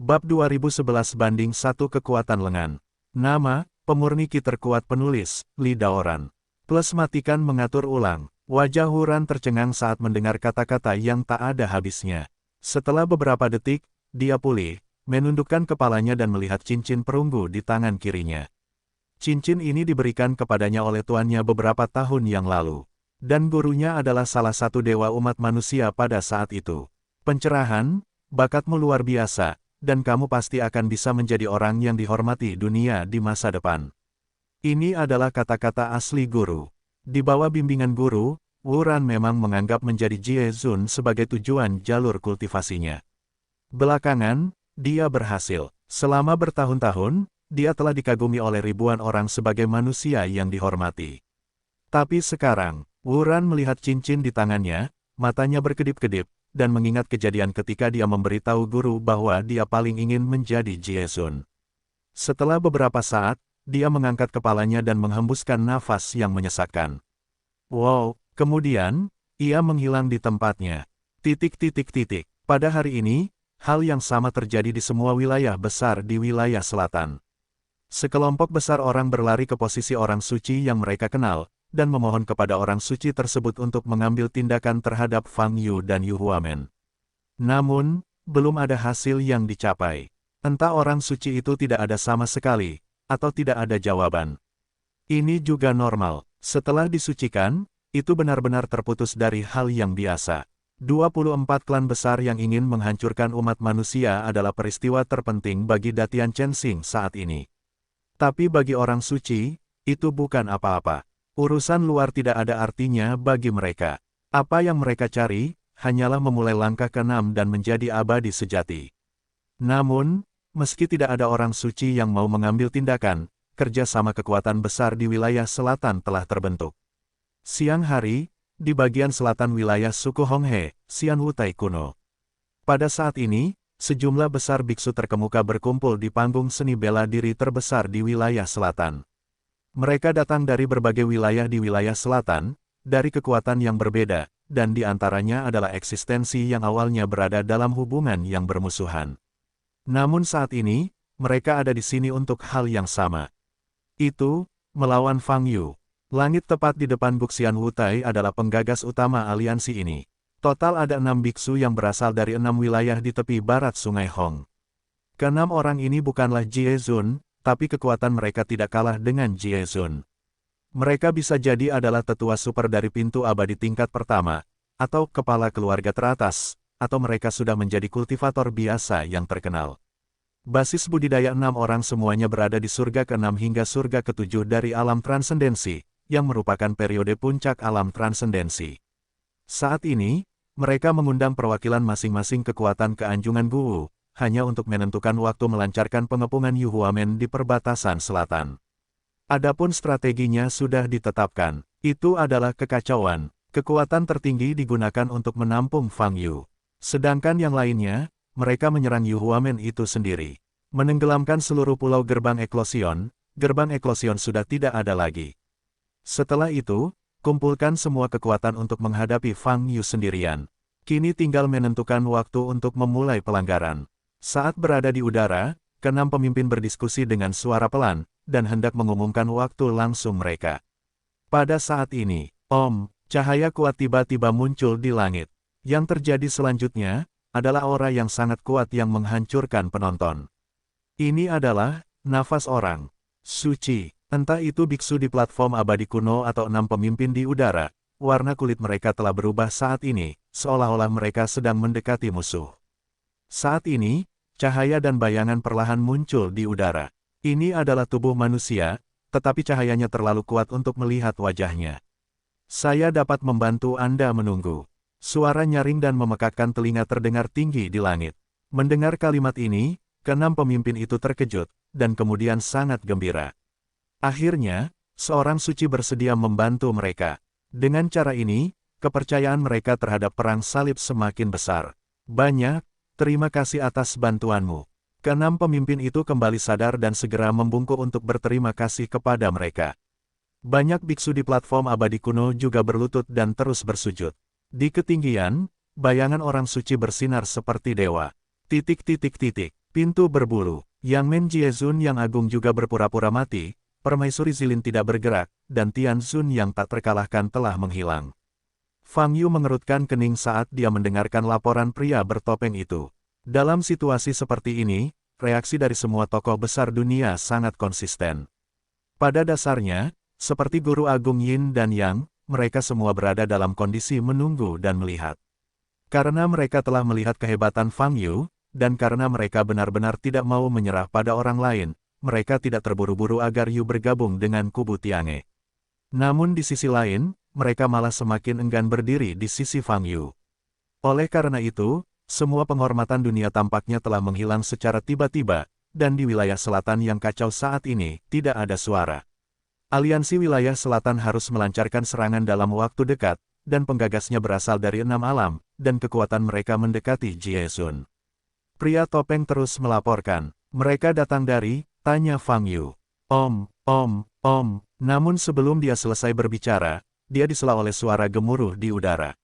Bab 2011-1 Kekuatan Lengan. Nama, pemurni ki terkuat penulis, Li Daoran. Plus matikan mengatur ulang. Wajah Huran tercengang saat mendengar kata-kata yang tak ada habisnya. Setelah beberapa detik, dia pulih, menundukkan kepalanya dan melihat cincin perunggu di tangan kirinya. Cincin ini diberikan kepadanya oleh tuannya beberapa tahun yang lalu. Dan gurunya adalah salah satu dewa umat manusia pada saat itu. Pencerahan, bakatmu luar biasa, dan kamu pasti akan bisa menjadi orang yang dihormati dunia di masa depan. Ini adalah kata-kata asli guru. Di bawah bimbingan guru, Wuran memang menganggap menjadi Jie Zun sebagai tujuan jalur kultivasinya. Belakangan, dia berhasil. Selama bertahun-tahun, dia telah dikagumi oleh ribuan orang sebagai manusia yang dihormati. Tapi sekarang, Wuran melihat cincin di tangannya, matanya berkedip-kedip, dan mengingat kejadian ketika dia memberitahu guru bahwa dia paling ingin menjadi Jie Zun. Setelah beberapa saat, dia mengangkat kepalanya dan menghembuskan nafas yang menyesakkan. Wow, kemudian, ia menghilang di tempatnya. Pada hari ini, hal yang sama terjadi di semua wilayah besar di wilayah selatan. Sekelompok besar orang berlari ke posisi orang suci yang mereka kenal, dan memohon kepada orang suci tersebut untuk mengambil tindakan terhadap Fang Yu dan Yu Huamen. Namun, belum ada hasil yang dicapai. Entah orang suci itu tidak ada sama sekali, atau tidak ada jawaban. Ini juga normal. Setelah disucikan, itu benar-benar terputus dari hal yang biasa. 24 klan besar yang ingin menghancurkan umat manusia adalah peristiwa terpenting bagi Datian Chensing saat ini. Tapi bagi orang suci, itu bukan apa-apa. Urusan luar tidak ada artinya bagi mereka. Apa yang mereka cari, hanyalah memulai langkah ke-6 dan menjadi abadi sejati. Namun, meski tidak ada orang suci yang mau mengambil tindakan, kerjasama kekuatan besar di wilayah selatan telah terbentuk. Siang hari, di bagian selatan wilayah suku Honghe, Xian Wutai kuno. Pada saat ini, sejumlah besar biksu terkemuka berkumpul di panggung seni bela diri terbesar di wilayah selatan. Mereka datang dari berbagai wilayah di wilayah selatan, dari kekuatan yang berbeda, dan di antaranya adalah eksistensi yang awalnya berada dalam hubungan yang bermusuhan. Namun saat ini, mereka ada di sini untuk hal yang sama. Itu, melawan Fang Yu. Langit tepat di depan Buxian Wutai adalah penggagas utama aliansi ini. Total ada 6 biksu yang berasal dari 6 wilayah di tepi barat Sungai Hong. Ke-6 orang ini bukanlah Jie Zun, tapi kekuatan mereka tidak kalah dengan Jie Zun. Mereka bisa jadi adalah tetua super dari pintu abadi tingkat pertama, atau kepala keluarga teratas, atau mereka sudah menjadi kultivator biasa yang terkenal. Basis budidaya 6 orang semuanya berada di surga ke-6 hingga surga ke-7 dari alam transendensi, yang merupakan periode puncak alam transendensi. Saat ini, mereka mengundang perwakilan masing-masing kekuatan keanjungan Guwu, hanya untuk menentukan waktu melancarkan pengepungan Yu Huamen di perbatasan selatan. Adapun strateginya sudah ditetapkan, itu adalah kekacauan. Kekuatan tertinggi digunakan untuk menampung Fang Yu. Sedangkan yang lainnya, mereka menyerang Yu Huamen itu sendiri. Menenggelamkan seluruh pulau gerbang eklosion sudah tidak ada lagi. Setelah itu, kumpulkan semua kekuatan untuk menghadapi Fang Yu sendirian. Kini tinggal menentukan waktu untuk memulai pelanggaran. Saat berada di udara, ke-6 pemimpin berdiskusi dengan suara pelan, dan hendak mengumumkan waktu langsung mereka. Pada saat ini, cahaya kuat tiba-tiba muncul di langit. Yang terjadi selanjutnya, adalah aura yang sangat kuat yang menghancurkan penonton. Ini adalah, nafas orang suci. Entah itu biksu di platform abadi kuno atau 6 pemimpin di udara, warna kulit mereka telah berubah saat ini, seolah-olah mereka sedang mendekati musuh. Saat ini, cahaya dan bayangan perlahan muncul di udara. Ini adalah tubuh manusia, tetapi cahayanya terlalu kuat untuk melihat wajahnya. Saya dapat membantu Anda menunggu. Suara nyaring dan memekakkan telinga terdengar tinggi di langit. Mendengar kalimat ini, ke-6 pemimpin itu terkejut, dan kemudian sangat gembira. Akhirnya, seorang suci bersedia membantu mereka. Dengan cara ini, kepercayaan mereka terhadap perang salib semakin besar. Terima kasih atas bantuanmu. Ke-6 pemimpin itu kembali sadar dan segera membungkuk untuk berterima kasih kepada mereka. Banyak biksu di platform abadi kuno juga berlutut dan terus bersujud. Di ketinggian, bayangan orang suci bersinar seperti dewa. Pintu berbulu. Yang Men Jiezun yang agung juga berpura-pura mati, Permaisuri Zilin tidak bergerak, dan Tian Xun yang tak terkalahkan telah menghilang. Fang Yu mengerutkan kening saat dia mendengarkan laporan pria bertopeng itu. Dalam situasi seperti ini, reaksi dari semua tokoh besar dunia sangat konsisten. Pada dasarnya, seperti Guru Agung Yin dan Yang, mereka semua berada dalam kondisi menunggu dan melihat. Karena mereka telah melihat kehebatan Fang Yu, dan karena mereka benar-benar tidak mau menyerah pada orang lain, mereka tidak terburu-buru agar Yu bergabung dengan kubu Tiange. Namun di sisi lain, mereka malah semakin enggan berdiri di sisi Fang Yu. Oleh karena itu, semua penghormatan dunia tampaknya telah menghilang secara tiba-tiba, dan di wilayah selatan yang kacau saat ini, tidak ada suara. Aliansi wilayah selatan harus melancarkan serangan dalam waktu dekat, dan penggagasnya berasal dari 6 alam, dan kekuatan mereka mendekati Jiezun. Pria topeng terus melaporkan, mereka datang dari, tanya Fang Yu. Om. Namun sebelum dia selesai berbicara, dia disela oleh suara gemuruh di udara.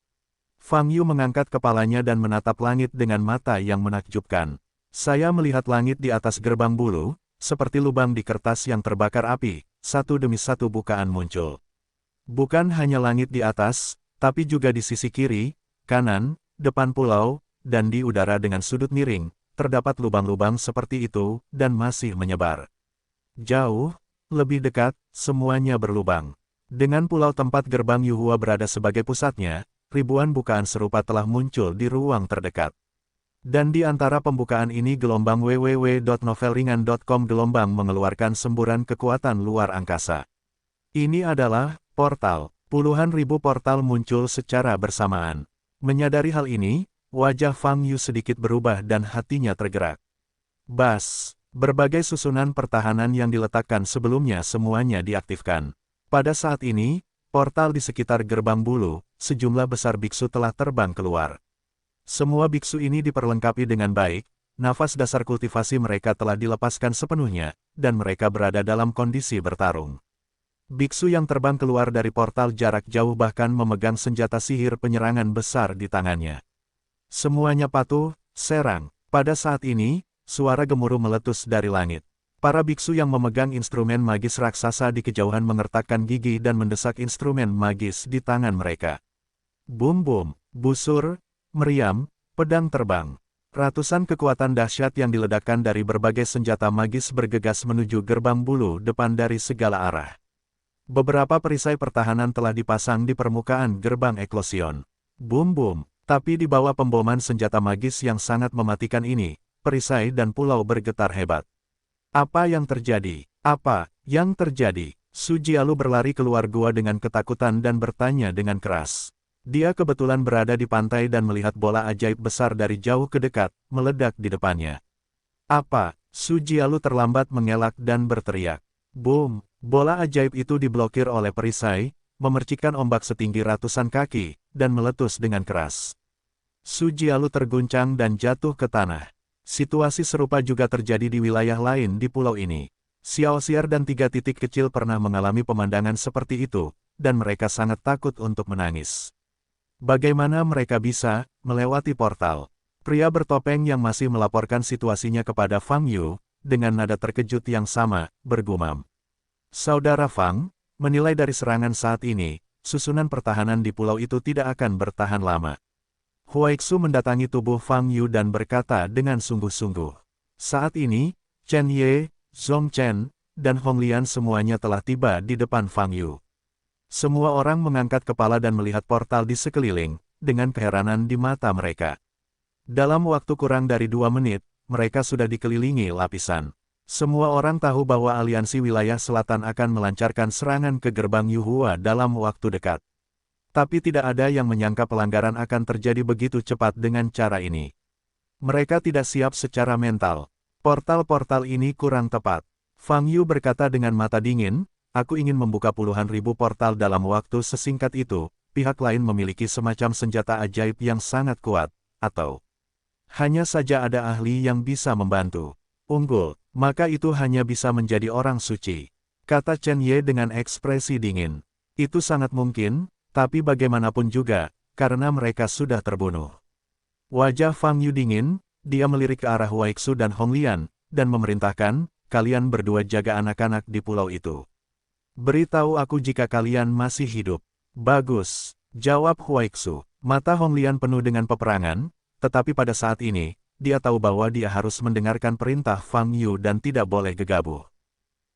Fang Yu mengangkat kepalanya dan menatap langit dengan mata yang menakjubkan. Saya melihat langit di atas gerbang bulu, seperti lubang di kertas yang terbakar api, satu demi satu bukaan muncul. Bukan hanya langit di atas, tapi juga di sisi kiri, kanan, depan pulau, dan di udara dengan sudut miring, terdapat lubang-lubang seperti itu, dan masih menyebar. Jauh, lebih dekat, semuanya berlubang. Dengan pulau tempat gerbang Yuhua berada sebagai pusatnya, ribuan bukaan serupa telah muncul di ruang terdekat. Dan di antara pembukaan ini gelombang www.novelringan.com gelombang mengeluarkan semburan kekuatan luar angkasa. Ini adalah portal. Puluhan ribu portal muncul secara bersamaan. Menyadari hal ini, wajah Fang Yu sedikit berubah dan hatinya tergerak. Bas, berbagai susunan pertahanan yang diletakkan sebelumnya semuanya diaktifkan. Pada saat ini, portal di sekitar gerbang bulu, sejumlah besar biksu telah terbang keluar. Semua biksu ini diperlengkapi dengan baik, nafas dasar kultivasi mereka telah dilepaskan sepenuhnya, dan mereka berada dalam kondisi bertarung. Biksu yang terbang keluar dari portal jarak jauh bahkan memegang senjata sihir penyerangan besar di tangannya. Semuanya patuh, serang. Pada saat ini, suara gemuruh meletus dari langit. Para biksu yang memegang instrumen magis raksasa di kejauhan mengertakkan gigi dan mendesak instrumen magis di tangan mereka. Bum-bum, busur, meriam, pedang terbang. Ratusan kekuatan dahsyat yang diledakkan dari berbagai senjata magis bergegas menuju gerbang bulu depan dari segala arah. Beberapa perisai pertahanan telah dipasang di permukaan gerbang eklosion. Bum-bum, tapi di bawah pemboman senjata magis yang sangat mematikan ini, perisai dan pulau bergetar hebat. Apa yang terjadi? Apa yang terjadi? Su Jialu berlari keluar gua dengan ketakutan dan bertanya dengan keras. Dia kebetulan berada di pantai dan melihat bola ajaib besar dari jauh ke dekat, meledak di depannya. Apa? Su Jialu terlambat mengelak dan berteriak. Boom! Bola ajaib itu diblokir oleh perisai, memercikan ombak setinggi ratusan kaki, dan meletus dengan keras. Su Jialu terguncang dan jatuh ke tanah. Situasi serupa juga terjadi di wilayah lain di pulau ini. Xiao Xiar dan 3 titik kecil pernah mengalami pemandangan seperti itu, dan mereka sangat takut untuk menangis. Bagaimana mereka bisa melewati portal? Pria bertopeng yang masih melaporkan situasinya kepada Fang Yu, dengan nada terkejut yang sama, bergumam. Saudara Fang, menilai dari serangan saat ini, susunan pertahanan di pulau itu tidak akan bertahan lama. Huaixu mendatangi tubuh Fang Yu dan berkata dengan sungguh-sungguh. Saat ini, Chen Ye, Zhong Chen, dan Hong Lian semuanya telah tiba di depan Fang Yu. Semua orang mengangkat kepala dan melihat portal di sekeliling, dengan keheranan di mata mereka. Dalam waktu kurang dari 2 menit, mereka sudah dikelilingi lapisan. Semua orang tahu bahwa aliansi wilayah selatan akan melancarkan serangan ke gerbang Yuhua dalam waktu dekat. Tapi tidak ada yang menyangka pelanggaran akan terjadi begitu cepat dengan cara ini. Mereka tidak siap secara mental. Portal-portal ini kurang tepat. Fang Yu berkata dengan mata dingin, aku ingin membuka puluhan ribu portal dalam waktu sesingkat itu, pihak lain memiliki semacam senjata ajaib yang sangat kuat, atau hanya saja ada ahli yang bisa membantu. Unggul, maka itu hanya bisa menjadi orang suci. Kata Chen Ye dengan ekspresi dingin. Itu sangat mungkin, tapi bagaimanapun juga, karena mereka sudah terbunuh. Wajah Fang Yu dingin, dia melirik ke arah Huaixu dan Honglian, dan memerintahkan, kalian berdua jaga anak-anak di pulau itu. Beritahu aku jika kalian masih hidup. Bagus, jawab Huaixu. Mata Honglian penuh dengan peperangan, tetapi pada saat ini, dia tahu bahwa dia harus mendengarkan perintah Fang Yu dan tidak boleh gegabah.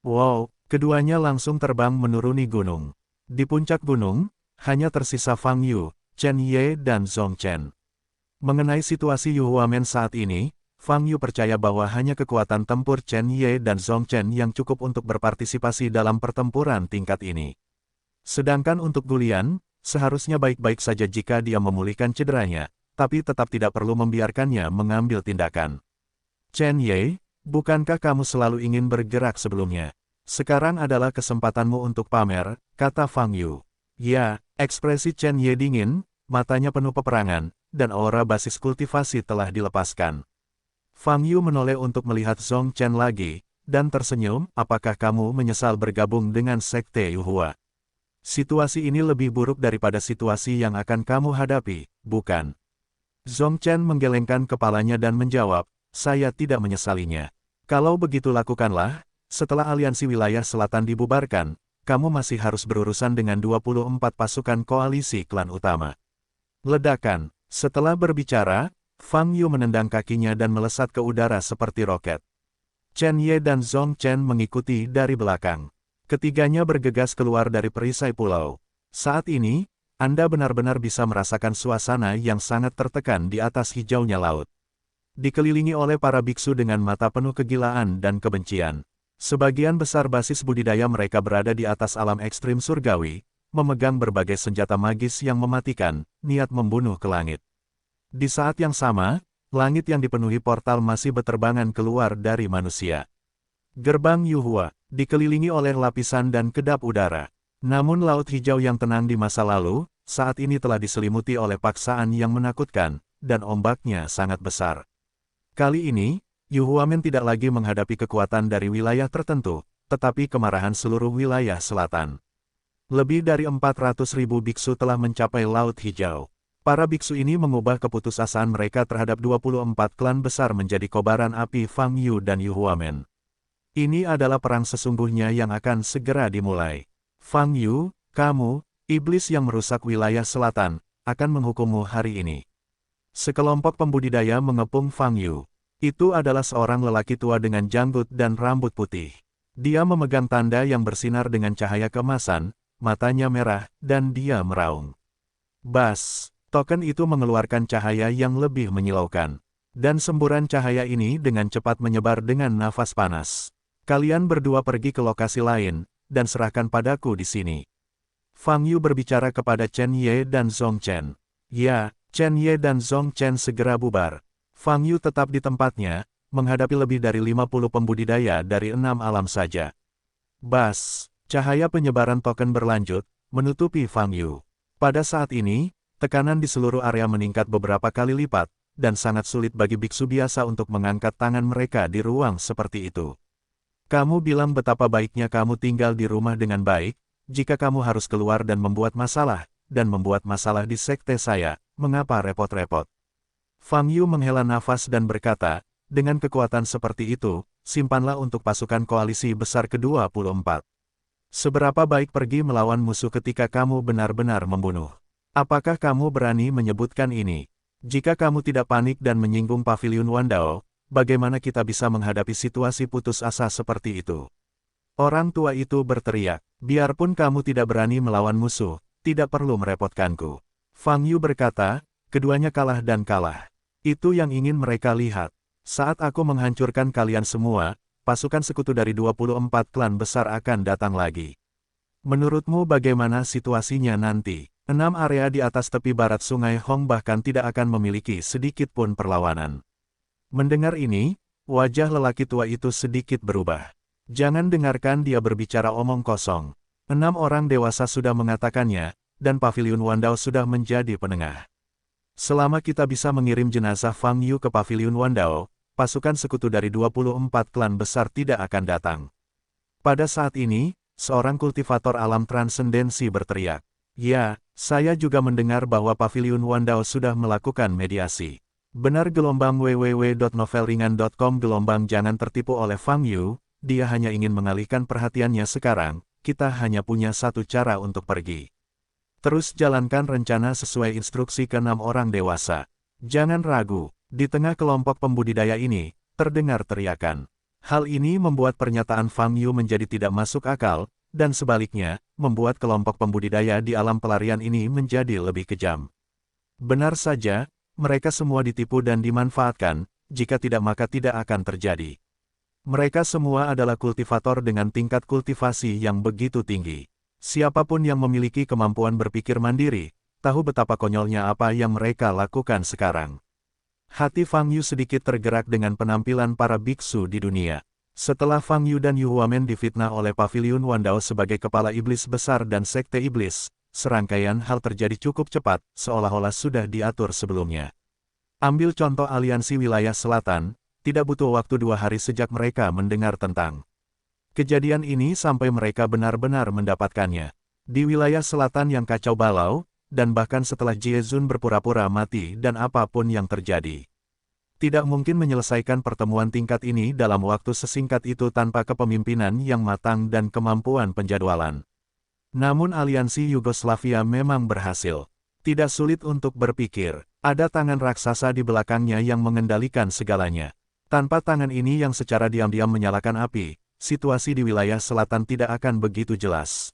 Wow, keduanya langsung terbang menuruni gunung. Di puncak gunung, hanya tersisa Fang Yu, Chen Ye dan Zhong Chen. Mengenai situasi Yu Huamen saat ini, Fang Yu percaya bahwa hanya kekuatan tempur Chen Ye dan Zhong Chen yang cukup untuk berpartisipasi dalam pertempuran tingkat ini. Sedangkan untuk Gulian, seharusnya baik-baik saja jika dia memulihkan cederanya, tapi tetap tidak perlu membiarkannya mengambil tindakan. Chen Ye, bukankah kamu selalu ingin bergerak sebelumnya? Sekarang adalah kesempatanmu untuk pamer, kata Fang Yu. Ya, ekspresi Chen Ye dingin, matanya penuh peperangan, dan aura basis kultivasi telah dilepaskan. Fang Yu menoleh untuk melihat Zhong Chen lagi, dan tersenyum, apakah kamu menyesal bergabung dengan Sekte Yuhua? Situasi ini lebih buruk daripada situasi yang akan kamu hadapi, bukan? Zhong Chen menggelengkan kepalanya dan menjawab, saya tidak menyesalinya. Kalau begitu lakukanlah, setelah aliansi wilayah selatan dibubarkan, kamu masih harus berurusan dengan 24 pasukan koalisi klan utama. Ledakan. Setelah berbicara, Fang Yu menendang kakinya dan melesat ke udara seperti roket. Chen Ye dan Zhong Chen mengikuti dari belakang. Ketiganya bergegas keluar dari perisai pulau. Saat ini, Anda benar-benar bisa merasakan suasana yang sangat tertekan di atas hijaunya laut. Dikelilingi oleh para biksu dengan mata penuh kegilaan dan kebencian. Sebagian besar basis budidaya mereka berada di atas alam ekstrim surgawi, memegang berbagai senjata magis yang mematikan, niat membunuh ke langit. Di saat yang sama, langit yang dipenuhi portal masih beterbangan keluar dari manusia. Gerbang Yuhua, dikelilingi oleh lapisan dan kedap udara. Namun laut hijau yang tenang di masa lalu, saat ini telah diselimuti oleh paksaan yang menakutkan, dan ombaknya sangat besar. Kali ini, Yuhuamen tidak lagi menghadapi kekuatan dari wilayah tertentu, tetapi kemarahan seluruh wilayah selatan. Lebih dari 400.000 biksu telah mencapai laut hijau. Para biksu ini mengubah keputusasaan mereka terhadap 24 klan besar menjadi kobaran api Fang Yu dan Yu Huamen. Ini adalah perang sesungguhnya yang akan segera dimulai. Fang Yu, kamu, iblis yang merusak wilayah selatan, akan menghukummu hari ini. Sekelompok pembudidaya mengepung Fang Yu. Itu adalah seorang lelaki tua dengan janggut dan rambut putih. Dia memegang tanda yang bersinar dengan cahaya keemasan, matanya merah, dan dia meraung. Bas! Token itu mengeluarkan cahaya yang lebih menyilaukan. Dan semburan cahaya ini dengan cepat menyebar dengan nafas panas. Kalian berdua pergi ke lokasi lain, dan serahkan padaku di sini. Fang Yu berbicara kepada Chen Ye dan Zhong Chen. Ya, Chen Ye dan Zhong Chen segera bubar. Fang Yu tetap di tempatnya, menghadapi lebih dari 50 pembudidaya dari 6 alam saja. Bas! Cahaya penyebaran token berlanjut, menutupi Fang Yu. Pada saat ini, tekanan di seluruh area meningkat beberapa kali lipat, dan sangat sulit bagi biksu biasa untuk mengangkat tangan mereka di ruang seperti itu. Kamu bilang betapa baiknya kamu tinggal di rumah dengan baik, jika kamu harus keluar dan membuat masalah di sekte saya, mengapa repot-repot? Fang Yu menghela nafas dan berkata, dengan kekuatan seperti itu, simpanlah untuk pasukan koalisi besar ke-24. Seberapa baik pergi melawan musuh ketika kamu benar-benar membunuh? Apakah kamu berani menyebutkan ini? Jika kamu tidak panik dan menyinggung Paviliun Wandao, bagaimana kita bisa menghadapi situasi putus asa seperti itu? Orang tua itu berteriak, biarpun kamu tidak berani melawan musuh, tidak perlu merepotkanku. Fang Yu berkata, keduanya kalah dan kalah. Itu yang ingin mereka lihat. Saat aku menghancurkan kalian semua, pasukan sekutu dari 24 klan besar akan datang lagi. Menurutmu bagaimana situasinya nanti? 6 area di atas tepi barat Sungai Hong bahkan tidak akan memiliki sedikit pun perlawanan. Mendengar ini, wajah lelaki tua itu sedikit berubah. Jangan dengarkan dia berbicara omong kosong. 6 orang dewasa sudah mengatakannya, dan Paviliun Wandao sudah menjadi penengah. Selama kita bisa mengirim jenazah Fang Yu ke Paviliun Wandao, pasukan sekutu dari 24 klan besar tidak akan datang. Pada saat ini, seorang kultivator alam transendensi berteriak. Ya, saya juga mendengar bahwa Paviliun Wandao sudah melakukan mediasi. Benar gelombang www.novelringan.com gelombang jangan tertipu oleh Fang Yu, dia hanya ingin mengalihkan perhatiannya sekarang, kita hanya punya satu cara untuk pergi. Terus jalankan rencana sesuai instruksi ke-6 orang dewasa. Jangan ragu, di tengah kelompok pembudidaya ini, terdengar teriakan. Hal ini membuat pernyataan Fang Yu menjadi tidak masuk akal, dan sebaliknya, membuat kelompok pembudidaya di alam pelarian ini menjadi lebih kejam. Benar saja, mereka semua ditipu dan dimanfaatkan, jika tidak maka tidak akan terjadi. Mereka semua adalah kultivator dengan tingkat kultivasi yang begitu tinggi. Siapapun yang memiliki kemampuan berpikir mandiri, tahu betapa konyolnya apa yang mereka lakukan sekarang. Hati Fang Yu sedikit tergerak dengan penampilan para biksu di dunia. Setelah Fang Yu dan Yu Huamen difitnah oleh Paviliun Wandao sebagai kepala iblis besar dan sekte iblis, serangkaian hal terjadi cukup cepat, seolah-olah sudah diatur sebelumnya. Ambil contoh aliansi wilayah selatan, tidak butuh waktu 2 hari sejak mereka mendengar tentang kejadian ini sampai mereka benar-benar mendapatkannya. Di wilayah selatan yang kacau balau, dan bahkan setelah Jie Zun berpura-pura mati dan apapun yang terjadi. Tidak mungkin menyelesaikan pertemuan tingkat ini dalam waktu sesingkat itu tanpa kepemimpinan yang matang dan kemampuan penjadwalan. Namun aliansi Yugoslavia memang berhasil. Tidak sulit untuk berpikir, ada tangan raksasa di belakangnya yang mengendalikan segalanya. Tanpa tangan ini yang secara diam-diam menyalakan api, situasi di wilayah selatan tidak akan begitu jelas.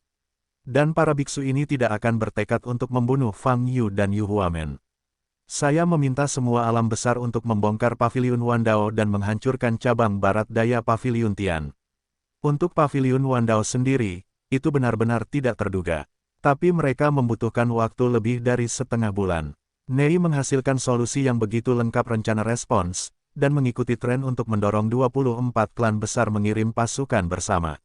Dan para biksu ini tidak akan bertekad untuk membunuh Fang Yu dan Yu Huamen. Saya meminta semua alam besar untuk membongkar Paviliun Wandao dan menghancurkan cabang barat daya Paviliun Tian. Untuk Paviliun Wandao sendiri, itu benar-benar tidak terduga. Tapi mereka membutuhkan waktu lebih dari setengah bulan. Nei menghasilkan solusi yang begitu lengkap rencana respons, dan mengikuti tren untuk mendorong 24 klan besar mengirim pasukan bersama.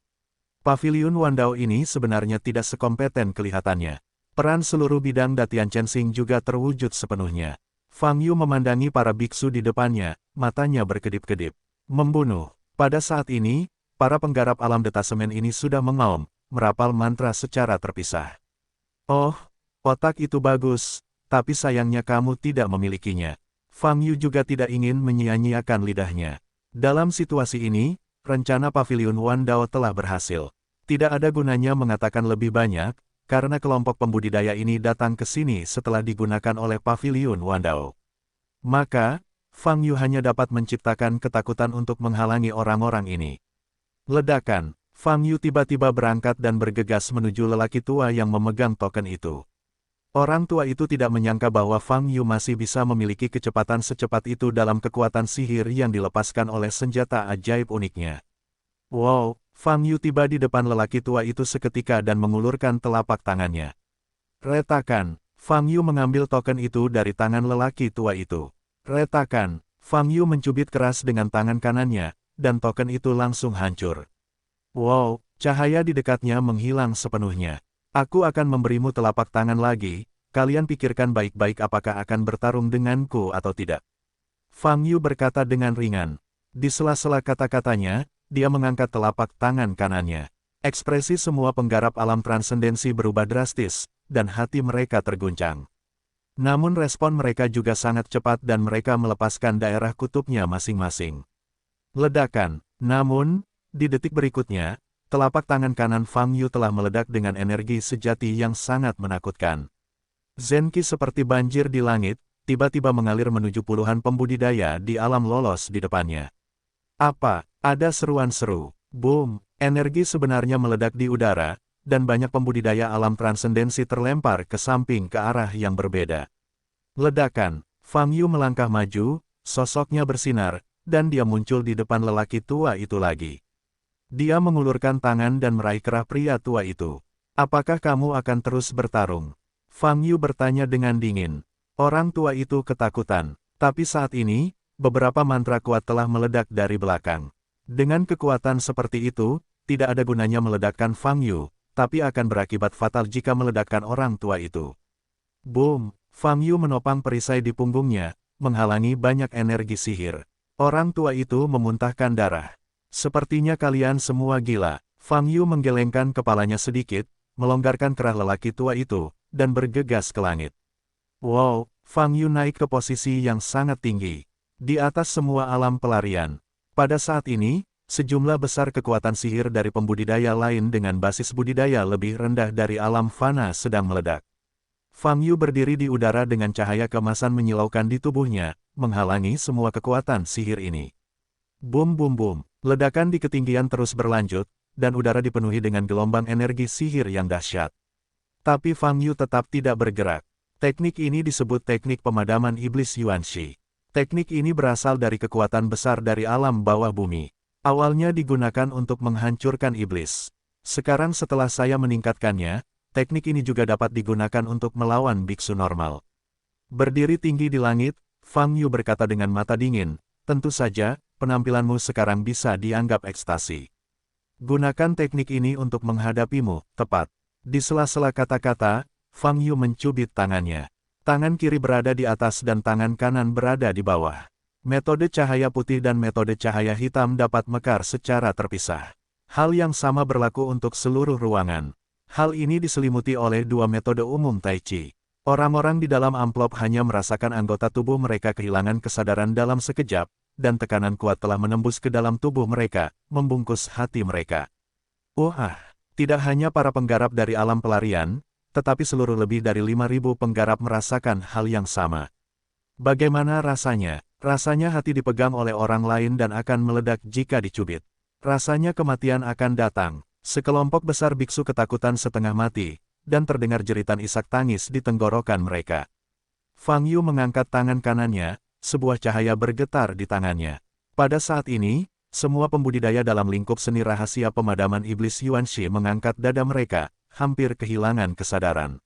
Paviliun Wandao ini sebenarnya tidak sekompeten kelihatannya. Peran seluruh bidang Datian Chensing juga terwujud sepenuhnya. Fang Yu memandangi para biksu di depannya, matanya berkedip-kedip. Membunuh. Pada saat ini, para penggarap alam detasemen ini sudah mengaum, merapal mantra secara terpisah. Oh, otak itu bagus, tapi sayangnya kamu tidak memilikinya. Fang Yu juga tidak ingin menyia-nyiakan lidahnya. Dalam situasi ini, rencana Paviliun Wandao telah berhasil. Tidak ada gunanya mengatakan lebih banyak, karena kelompok pembudidaya ini datang ke sini setelah digunakan oleh Paviliun Wandao. Maka, Fang Yu hanya dapat menciptakan ketakutan untuk menghalangi orang-orang ini. Ledakan. Fang Yu tiba-tiba berangkat dan bergegas menuju lelaki tua yang memegang token itu. Orang tua itu tidak menyangka bahwa Fang Yu masih bisa memiliki kecepatan secepat itu dalam kekuatan sihir yang dilepaskan oleh senjata ajaib uniknya. Wow, Fang Yu tiba di depan lelaki tua itu seketika dan mengulurkan telapak tangannya. Retakan, Fang Yu mengambil token itu dari tangan lelaki tua itu. Retakan, Fang Yu mencubit keras dengan tangan kanannya, dan token itu langsung hancur. Wow, cahaya di dekatnya menghilang sepenuhnya. Aku akan memberimu telapak tangan lagi, kalian pikirkan baik-baik apakah akan bertarung denganku atau tidak. Fang Yu berkata dengan ringan. Di sela-sela kata-katanya, dia mengangkat telapak tangan kanannya. Ekspresi semua penggarap alam transendensi berubah drastis, dan hati mereka terguncang. Namun respon mereka juga sangat cepat dan mereka melepaskan daerah kutubnya masing-masing. Ledakan, namun, di detik berikutnya, telapak tangan kanan Fang Yu telah meledak dengan energi sejati yang sangat menakutkan. Zenki seperti banjir di langit, tiba-tiba mengalir menuju puluhan pembudidaya di alam lolos di depannya. Apa? Ada seruan seru. Boom! Energi sebenarnya meledak di udara, dan banyak pembudidaya alam transendensi terlempar ke samping ke arah yang berbeda. Ledakan. Fang Yu melangkah maju, sosoknya bersinar, dan dia muncul di depan lelaki tua itu lagi. Dia mengulurkan tangan dan meraih kerah pria tua itu. Apakah kamu akan terus bertarung? Fang Yu bertanya dengan dingin. Orang tua itu ketakutan. Tapi saat ini, beberapa mantra kuat telah meledak dari belakang. Dengan kekuatan seperti itu, tidak ada gunanya meledakkan Fang Yu, tapi akan berakibat fatal jika meledakkan orang tua itu. Boom! Fang Yu menopang perisai di punggungnya, menghalangi banyak energi sihir. Orang tua itu memuntahkan darah. Sepertinya kalian semua gila. Fang Yu menggelengkan kepalanya sedikit, melonggarkan kerah lelaki tua itu, dan bergegas ke langit. Wow, Fang Yu naik ke posisi yang sangat tinggi, di atas semua alam pelarian. Pada saat ini, sejumlah besar kekuatan sihir dari pembudidaya lain dengan basis budidaya lebih rendah dari alam fana sedang meledak. Fang Yu berdiri di udara dengan cahaya keemasan menyilaukan di tubuhnya, menghalangi semua kekuatan sihir ini. Bum bum bum, ledakan di ketinggian terus berlanjut, dan udara dipenuhi dengan gelombang energi sihir yang dahsyat. Tapi Fang Yu tetap tidak bergerak. Teknik ini disebut teknik pemadaman iblis Yuanshi. Teknik ini berasal dari kekuatan besar dari alam bawah bumi. Awalnya digunakan untuk menghancurkan iblis. Sekarang setelah saya meningkatkannya, teknik ini juga dapat digunakan untuk melawan biksu normal. Berdiri tinggi di langit, Fang Yu berkata dengan mata dingin, tentu saja, penampilanmu sekarang bisa dianggap ekstasi. Gunakan teknik ini untuk menghadapimu, tepat. Di sela-sela kata-kata, Fang Yu mencubit tangannya. Tangan kiri berada di atas dan tangan kanan berada di bawah. Metode cahaya putih dan metode cahaya hitam dapat mekar secara terpisah. Hal yang sama berlaku untuk seluruh ruangan. Hal ini diselimuti oleh dua metode umum Tai Chi. Orang-orang di dalam amplop hanya merasakan anggota tubuh mereka kehilangan kesadaran dalam sekejap, dan tekanan kuat telah menembus ke dalam tubuh mereka, membungkus hati mereka. Tidak hanya para penggarap dari alam pelarian, tetapi seluruh lebih dari 5.000 penggarap merasakan hal yang sama. Bagaimana rasanya? Rasanya hati dipegang oleh orang lain dan akan meledak jika dicubit. Rasanya kematian akan datang. Sekelompok besar biksu ketakutan setengah mati, dan terdengar jeritan isak tangis di tenggorokan mereka. Fang Yu mengangkat tangan kanannya, sebuah cahaya bergetar di tangannya. Pada saat ini, semua pembudidaya dalam lingkup seni rahasia pemadaman iblis Yuanshi mengangkat dada mereka, hampir kehilangan kesadaran.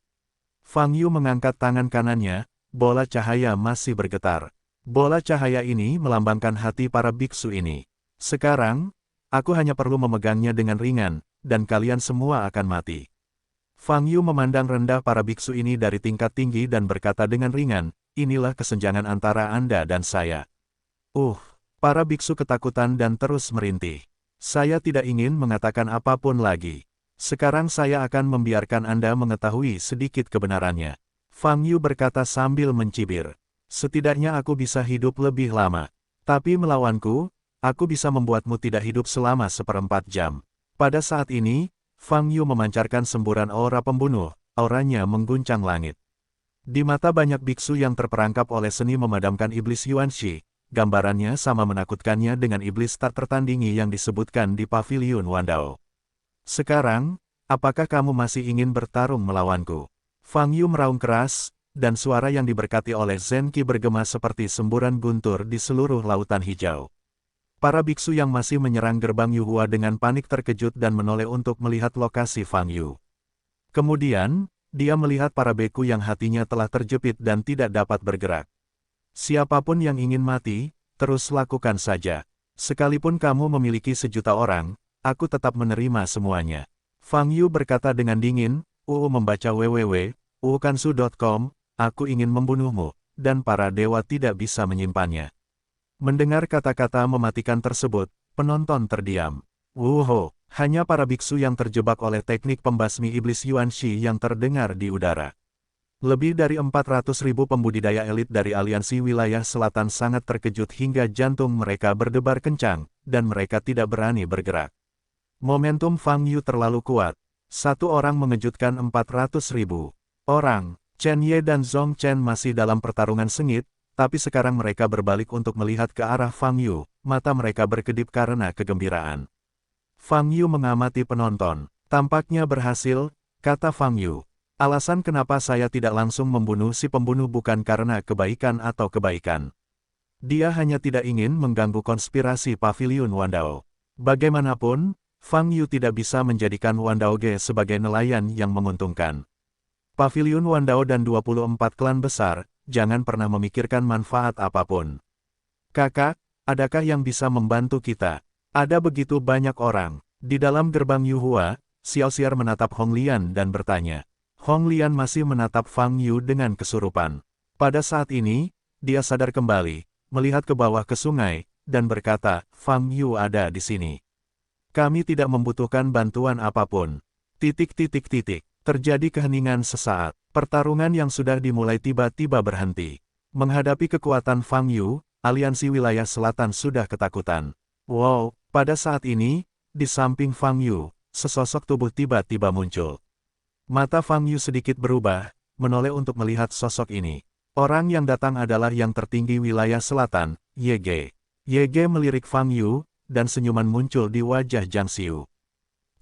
Fang Yu mengangkat tangan kanannya, bola cahaya masih bergetar. Bola cahaya ini melambangkan hati para biksu ini. Sekarang, aku hanya perlu memegangnya dengan ringan, dan kalian semua akan mati. Fang Yu memandang rendah para biksu ini dari tingkat tinggi dan berkata dengan ringan, inilah kesenjangan antara Anda dan saya. Para biksu ketakutan dan terus merintih. Saya tidak ingin mengatakan apapun lagi. Sekarang saya akan membiarkan Anda mengetahui sedikit kebenarannya. Fang Yu berkata sambil mencibir. Setidaknya aku bisa hidup lebih lama. Tapi melawanku, aku bisa membuatmu tidak hidup selama 1/4 jam. Pada saat ini, Fang Yu memancarkan semburan aura pembunuh, auranya mengguncang langit. Di mata banyak biksu yang terperangkap oleh seni memadamkan iblis Yuanshi, gambarannya sama menakutkannya dengan iblis tak tertandingi yang disebutkan di Paviliun Wandao. Sekarang, apakah kamu masih ingin bertarung melawanku? Fang Yu meraung keras, dan suara yang diberkati oleh Zen Qi bergema seperti semburan guntur di seluruh lautan hijau. Para biksu yang masih menyerang gerbang Yuhua dengan panik terkejut dan menoleh untuk melihat lokasi Fang Yu. Kemudian, dia melihat para beku yang hatinya telah terjepit dan tidak dapat bergerak. Siapapun yang ingin mati, terus lakukan saja. Sekalipun kamu memiliki 1.000.000 orang, aku tetap menerima semuanya. Fang Yu berkata dengan dingin, membaca www.uukansu.com, aku ingin membunuhmu, dan para dewa tidak bisa menyimpannya. Mendengar kata-kata mematikan tersebut, penonton terdiam. Hanya para biksu yang terjebak oleh teknik pembasmi iblis Yuanshi yang terdengar di udara. Lebih dari 400.000 pembudidaya elit dari aliansi wilayah selatan sangat terkejut hingga jantung mereka berdebar kencang, dan mereka tidak berani bergerak. Momentum Fang Yu terlalu kuat. Satu orang mengejutkan 400.000 orang. Chen Ye dan Zhong Chen masih dalam pertarungan sengit, tapi sekarang mereka berbalik untuk melihat ke arah Fang Yu, mata mereka berkedip karena kegembiraan. Fang Yu mengamati penonton. Tampaknya berhasil, kata Fang Yu. Alasan kenapa saya tidak langsung membunuh si pembunuh bukan karena kebaikan atau kebaikan. Dia hanya tidak ingin mengganggu konspirasi Paviliun Wandao. Bagaimanapun, Fang Yu tidak bisa menjadikan Wandao Ge sebagai nelayan yang menguntungkan. Paviliun Wandao dan 24 klan besar, jangan pernah memikirkan manfaat apapun. Kakak, adakah yang bisa membantu kita? Ada begitu banyak orang. Di dalam gerbang Yuhua, Xiao Xiar menatap Hong Lian dan bertanya. Hong Lian masih menatap Fang Yu dengan kesurupan. Pada saat ini, dia sadar kembali, melihat ke bawah ke sungai, dan berkata, Fang Yu ada di sini. Kami tidak membutuhkan bantuan apapun. Terjadi keheningan sesaat. Pertarungan yang sudah dimulai tiba-tiba berhenti. Menghadapi kekuatan Fang Yu, aliansi wilayah selatan sudah ketakutan. Wow, pada saat ini, di samping Fang Yu, sesosok tubuh tiba-tiba muncul. Mata Fang Yu sedikit berubah, menoleh untuk melihat sosok ini. Orang yang datang adalah yang tertinggi wilayah selatan, Ye Ge. Ye Ge melirik Fang Yu, dan senyuman muncul di wajah Jiang Xiu.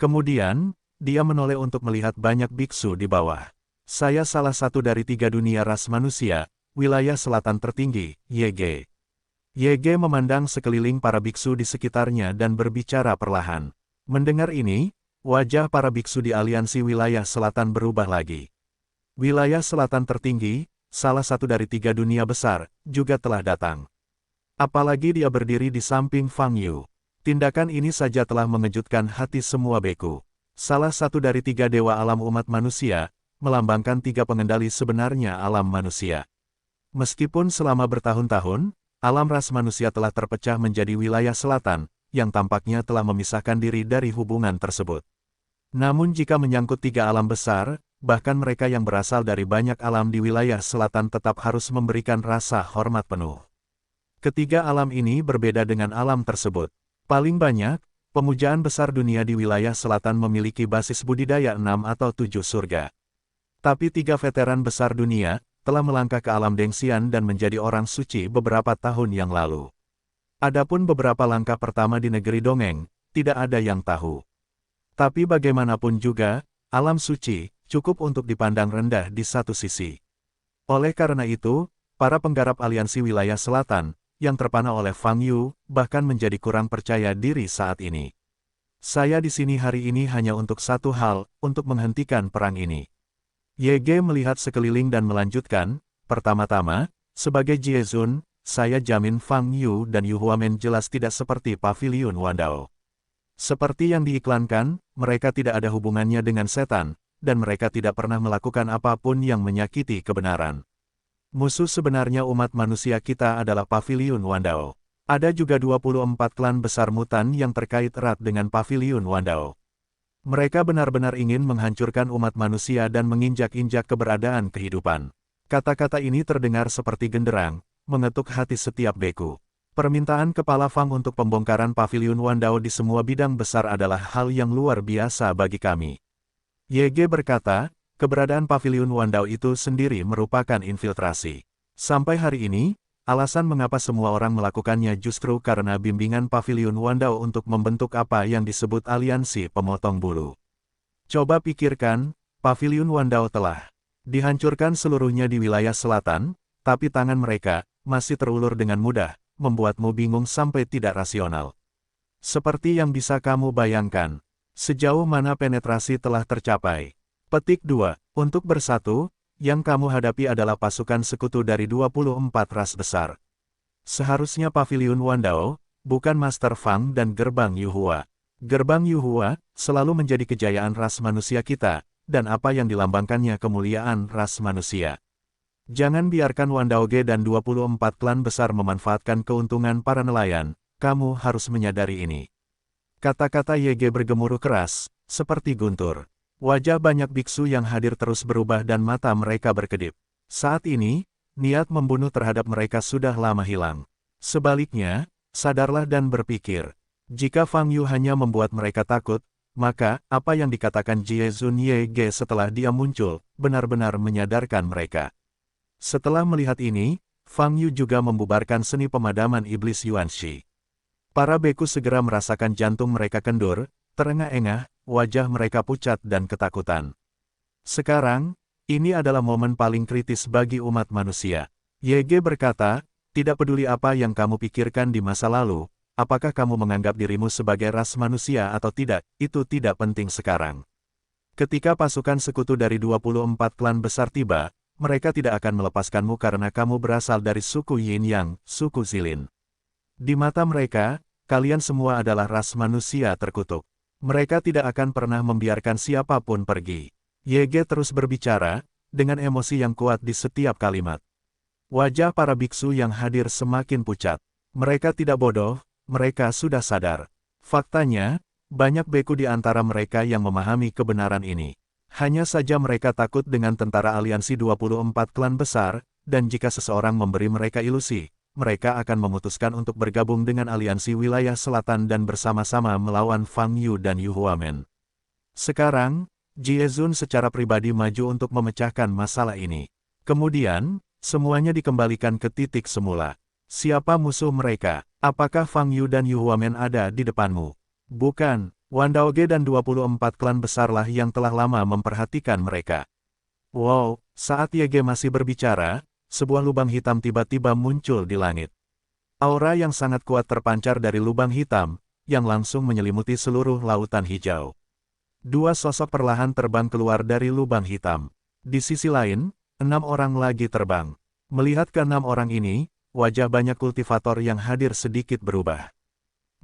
Kemudian, dia menoleh untuk melihat banyak biksu di bawah. Saya salah satu dari 3 dunia ras manusia, wilayah selatan tertinggi, Ye Ge. Ye Ge memandang sekeliling para biksu di sekitarnya dan berbicara perlahan. Mendengar ini, wajah para biksu di aliansi wilayah selatan berubah lagi. Wilayah selatan tertinggi, salah satu dari 3 dunia besar, juga telah datang. Apalagi dia berdiri di samping Fang Yu. Tindakan ini saja telah mengejutkan hati semua beku. Salah satu dari 3 dewa alam umat manusia, melambangkan 3 pengendali sebenarnya alam manusia. Meskipun selama bertahun-tahun, alam ras manusia telah terpecah menjadi wilayah selatan, yang tampaknya telah memisahkan diri dari hubungan tersebut. Namun jika menyangkut 3 alam besar, bahkan mereka yang berasal dari banyak alam di wilayah selatan tetap harus memberikan rasa hormat penuh. Ketiga alam ini berbeda dengan alam tersebut. Paling banyak, pemujaan besar dunia di wilayah selatan memiliki basis budidaya 6 atau 7 surga. Tapi 3 veteran besar dunia, telah melangkah ke alam Dengxian dan menjadi orang suci beberapa tahun yang lalu. Adapun beberapa langkah pertama di negeri dongeng, tidak ada yang tahu. Tapi bagaimanapun juga, alam suci, cukup untuk dipandang rendah di satu sisi. Oleh karena itu, para penggarap aliansi wilayah selatan, yang terpana oleh Fang Yu, bahkan menjadi kurang percaya diri saat ini. Saya di sini hari ini hanya untuk satu hal, untuk menghentikan perang ini. Ye Ge melihat sekeliling dan melanjutkan, pertama-tama, sebagai Jie Zun, saya jamin Fang Yu dan Yu Huamen jelas tidak seperti Paviliun Wandao. Seperti yang diiklankan, mereka tidak ada hubungannya dengan setan, dan mereka tidak pernah melakukan apapun yang menyakiti kebenaran. Musuh sebenarnya umat manusia kita adalah Paviliun Wandao. Ada juga 24 klan besar mutan yang terkait erat dengan Paviliun Wandao. Mereka benar-benar ingin menghancurkan umat manusia dan menginjak-injak keberadaan kehidupan. Kata-kata ini terdengar seperti genderang, mengetuk hati setiap beku. Permintaan Kepala Fang untuk pembongkaran Paviliun Wandao di semua bidang besar adalah hal yang luar biasa bagi kami. Ye Ge berkata, keberadaan Paviliun Wandao itu sendiri merupakan infiltrasi. Sampai hari ini, alasan mengapa semua orang melakukannya justru karena bimbingan Paviliun Wandao untuk membentuk apa yang disebut aliansi pemotong bulu. Coba pikirkan, Paviliun Wandao telah dihancurkan seluruhnya di wilayah selatan, tapi tangan mereka masih terulur dengan mudah, membuatmu bingung sampai tidak rasional. Seperti yang bisa kamu bayangkan, sejauh mana penetrasi telah tercapai. Petik 2. Untuk bersatu, yang kamu hadapi adalah pasukan sekutu dari 24 ras besar. Seharusnya Paviliun Wandao, bukan Master Fang dan Gerbang Yuhua. Gerbang Yuhua, selalu menjadi kejayaan ras manusia kita, dan apa yang dilambangkannya kemuliaan ras manusia. Jangan biarkan Wandaoge dan 24 klan besar memanfaatkan keuntungan para nelayan, kamu harus menyadari ini. Kata-kata Ye Ge bergemuruh keras, seperti guntur. Wajah banyak biksu yang hadir terus berubah dan mata mereka berkedip. Saat ini, niat membunuh terhadap mereka sudah lama hilang. Sebaliknya, sadarlah dan berpikir. Jika Fang Yu hanya membuat mereka takut, maka apa yang dikatakan Jie Zun Ye Ge setelah dia muncul, benar-benar menyadarkan mereka. Setelah melihat ini, Fang Yu juga membubarkan seni pemadaman iblis Yuanxi. Para beku segera merasakan jantung mereka kendur, terengah-engah, wajah mereka pucat dan ketakutan. Sekarang, ini adalah momen paling kritis bagi umat manusia. Ye Ge berkata, tidak peduli apa yang kamu pikirkan di masa lalu, apakah kamu menganggap dirimu sebagai ras manusia atau tidak, itu tidak penting sekarang. Ketika pasukan sekutu dari 24 klan besar tiba, mereka tidak akan melepaskanmu karena kamu berasal dari suku Yin Yang, suku Zilin. Di mata mereka, kalian semua adalah ras manusia terkutuk. Mereka tidak akan pernah membiarkan siapapun pergi. Ye Ge terus berbicara, dengan emosi yang kuat di setiap kalimat. Wajah para biksu yang hadir semakin pucat. Mereka tidak bodoh, mereka sudah sadar. Faktanya, banyak beku di antara mereka yang memahami kebenaran ini. Hanya saja mereka takut dengan tentara aliansi 24 klan besar, dan jika seseorang memberi mereka ilusi, mereka akan memutuskan untuk bergabung dengan aliansi wilayah selatan dan bersama-sama melawan Fang Yu dan Yu Huamen. Sekarang, Jie Zun secara pribadi maju untuk memecahkan masalah ini. Kemudian, semuanya dikembalikan ke titik semula. Siapa musuh mereka? Apakah Fang Yu dan Yu Huamen ada di depanmu? Bukan, Wan Daoge dan 24 klan besarlah yang telah lama memperhatikan mereka. Wow, saat Ye masih berbicara, sebuah lubang hitam tiba-tiba muncul di langit. Aura yang sangat kuat terpancar dari lubang hitam, yang langsung menyelimuti seluruh lautan hijau. Dua sosok perlahan terbang keluar dari lubang hitam. Di sisi lain, 6 orang lagi terbang. Melihat ke-6 orang ini, wajah banyak kultivator yang hadir sedikit berubah.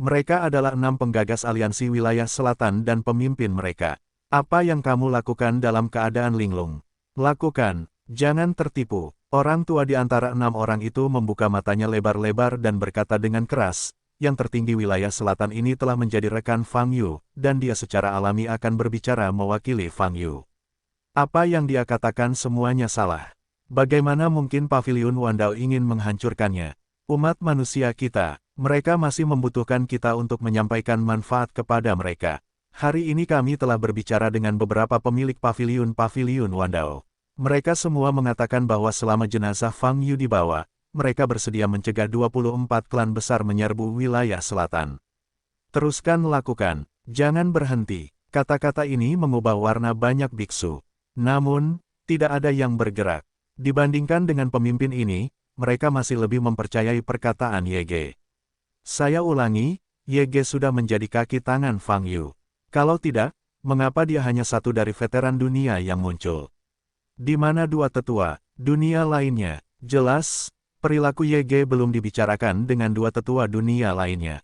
Mereka adalah 6 penggagas aliansi wilayah selatan dan pemimpin mereka. Apa yang kamu lakukan dalam keadaan linglung? Lakukan, jangan tertipu. Orang tua di antara 6 orang itu membuka matanya lebar-lebar dan berkata dengan keras, yang tertinggi wilayah selatan ini telah menjadi rekan Fang Yu, dan dia secara alami akan berbicara mewakili Fang Yu. Apa yang dia katakan semuanya salah. Bagaimana mungkin Paviliun Wandao ingin menghancurkannya? Umat manusia kita, mereka masih membutuhkan kita untuk menyampaikan manfaat kepada mereka. Hari ini kami telah berbicara dengan beberapa pemilik Paviliun Wandao. Mereka semua mengatakan bahwa selama jenazah Fang Yu dibawa, mereka bersedia mencegah 24 klan besar menyerbu wilayah selatan. Teruskan lakukan, jangan berhenti. Kata-kata ini mengubah warna banyak biksu. Namun, tidak ada yang bergerak. Dibandingkan dengan pemimpin ini, mereka masih lebih mempercayai perkataan Ye. Saya ulangi, Ye sudah menjadi kaki tangan Fang Yu. Kalau tidak, mengapa dia hanya satu dari veteran dunia yang muncul? Di mana dua tetua dunia lainnya? Jelas, perilaku Ye belum dibicarakan dengan dua tetua dunia lainnya.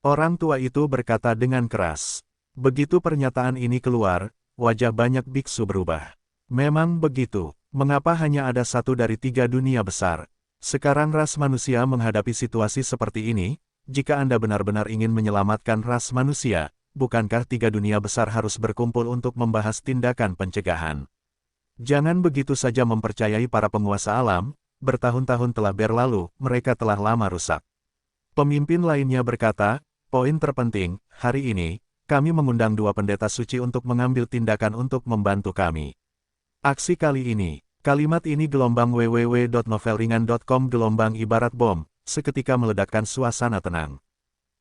Orang tua itu berkata dengan keras. Begitu pernyataan ini keluar, wajah banyak biksu berubah. Memang begitu, mengapa hanya ada satu dari 3 dunia besar? Sekarang ras manusia menghadapi situasi seperti ini, jika Anda benar-benar ingin menyelamatkan ras manusia, bukankah 3 dunia besar harus berkumpul untuk membahas tindakan pencegahan? Jangan begitu saja mempercayai para penguasa alam, bertahun-tahun telah berlalu, mereka telah lama rusak. Pemimpin lainnya berkata, poin terpenting, hari ini, kami mengundang 2 pendeta suci untuk mengambil tindakan untuk membantu kami. Aksi kali ini, kalimat ini gelombang www.novelringan.com gelombang ibarat bom, seketika meledakkan suasana tenang.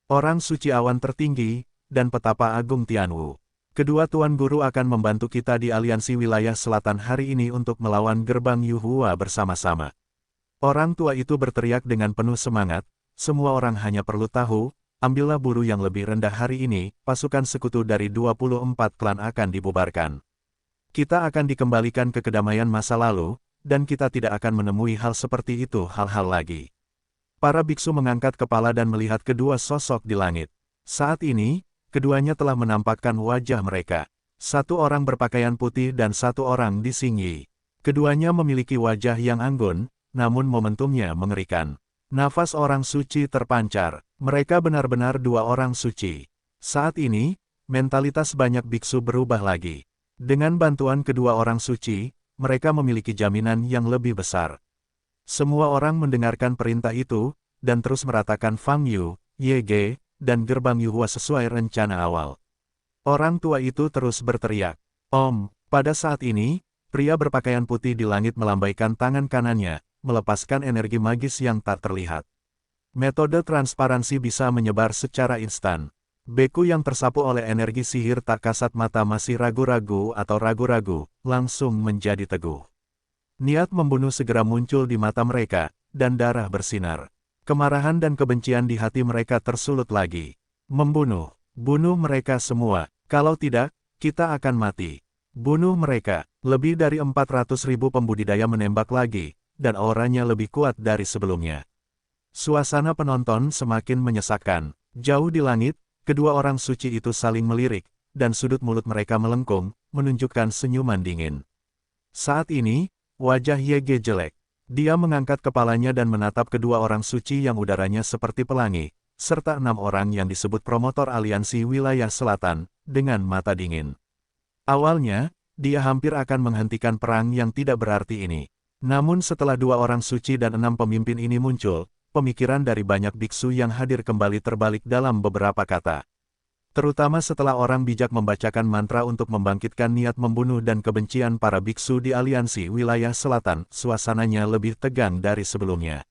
Orang suci awan tertinggi, dan petapa agung Tianwu. Kedua tuan guru akan membantu kita di aliansi wilayah selatan hari ini untuk melawan gerbang Yuhua bersama-sama. Orang tua itu berteriak dengan penuh semangat, semua orang hanya perlu tahu, ambillah buru yang lebih rendah hari ini, pasukan sekutu dari 24 klan akan dibubarkan. Kita akan dikembalikan ke kedamaian masa lalu, dan kita tidak akan menemui hal seperti itu hal-hal lagi. Para biksu mengangkat kepala dan melihat kedua sosok di langit. Saat ini, keduanya telah menampakkan wajah mereka. Satu orang berpakaian putih dan satu orang di Xingyi. Keduanya memiliki wajah yang anggun, namun momentumnya mengerikan. Nafas orang suci terpancar. Mereka benar-benar 2 orang suci. Saat ini, mentalitas banyak biksu berubah lagi. Dengan bantuan kedua orang suci, mereka memiliki jaminan yang lebih besar. Semua orang mendengarkan perintah itu, dan terus meratakan Fang Yu, Ye, dan gerbang Yuhua sesuai rencana awal. Orang tua itu terus berteriak. Om, pada saat ini, pria berpakaian putih di langit melambaikan tangan kanannya, melepaskan energi magis yang tak terlihat. Metode transparansi bisa menyebar secara instan. Beku yang tersapu oleh energi sihir tak kasat mata masih ragu-ragu atau ragu-ragu, langsung menjadi teguh. Niat membunuh segera muncul di mata mereka, dan darah bersinar. Kemarahan dan kebencian di hati mereka tersulut lagi. Membunuh, bunuh mereka semua, kalau tidak, kita akan mati. Bunuh mereka, lebih dari 400.000 pembudidaya menembak lagi, dan auranya lebih kuat dari sebelumnya. Suasana penonton semakin menyesakkan. Jauh di langit, kedua orang suci itu saling melirik, dan sudut mulut mereka melengkung, menunjukkan senyuman dingin. Saat ini, wajah Ye jelek. Dia mengangkat kepalanya dan menatap kedua orang suci yang udaranya seperti pelangi, serta 6 orang yang disebut promotor aliansi wilayah selatan, dengan mata dingin. Awalnya, dia hampir akan menghentikan perang yang tidak berarti ini. Namun setelah 2 orang suci dan 6 pemimpin ini muncul, pemikiran dari banyak biksu yang hadir kembali terbalik dalam beberapa kata. Terutama setelah orang bijak membacakan mantra untuk membangkitkan niat membunuh dan kebencian para biksu di aliansi wilayah selatan, suasananya lebih tegang dari sebelumnya.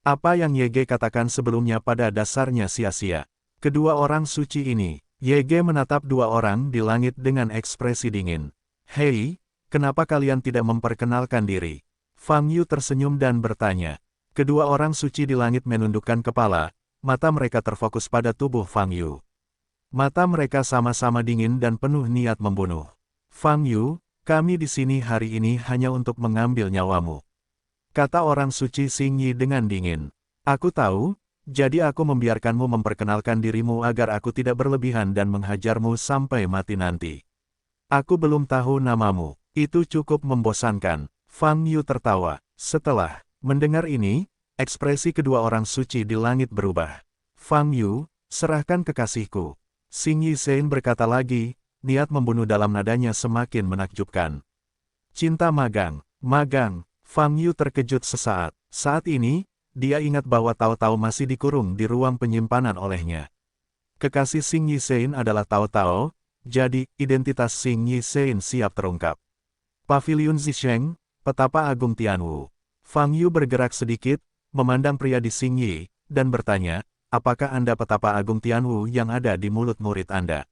Apa yang YG katakan sebelumnya pada dasarnya sia-sia. Kedua orang suci ini, YG menatap 2 orang di langit dengan ekspresi dingin. Hei, kenapa kalian tidak memperkenalkan diri? Fang Yu tersenyum dan bertanya. Kedua orang suci di langit menundukkan kepala, mata mereka terfokus pada tubuh Fang Yu. Mata mereka sama-sama dingin dan penuh niat membunuh. Fang Yu, kami di sini hari ini hanya untuk mengambil nyawamu. Kata orang suci Xing Yi dengan dingin. Aku tahu, jadi aku membiarkanmu memperkenalkan dirimu agar aku tidak berlebihan dan menghajarmu sampai mati nanti. Aku belum tahu namamu, itu cukup membosankan. Fang Yu tertawa. Setelah mendengar ini, ekspresi kedua orang suci di langit berubah. Fang Yu, serahkan kekasihku. Xing Yi Zhen berkata lagi, niat membunuh dalam nadanya semakin menakjubkan. Cinta magang. Fang Yu terkejut sesaat. Saat ini, dia ingat bahwa Tao Tao masih dikurung di ruang penyimpanan olehnya. Kekasih Xing Yi Zhen adalah Tao Tao, jadi identitas Xing Yi Zhen siap terungkap. Paviliun Zisheng, Petapa Agung Tianwu. Fang Yu bergerak sedikit, memandang pria di Xing Yi, dan bertanya, apakah Anda Petapa Agung Tianwu yang ada di mulut murid Anda?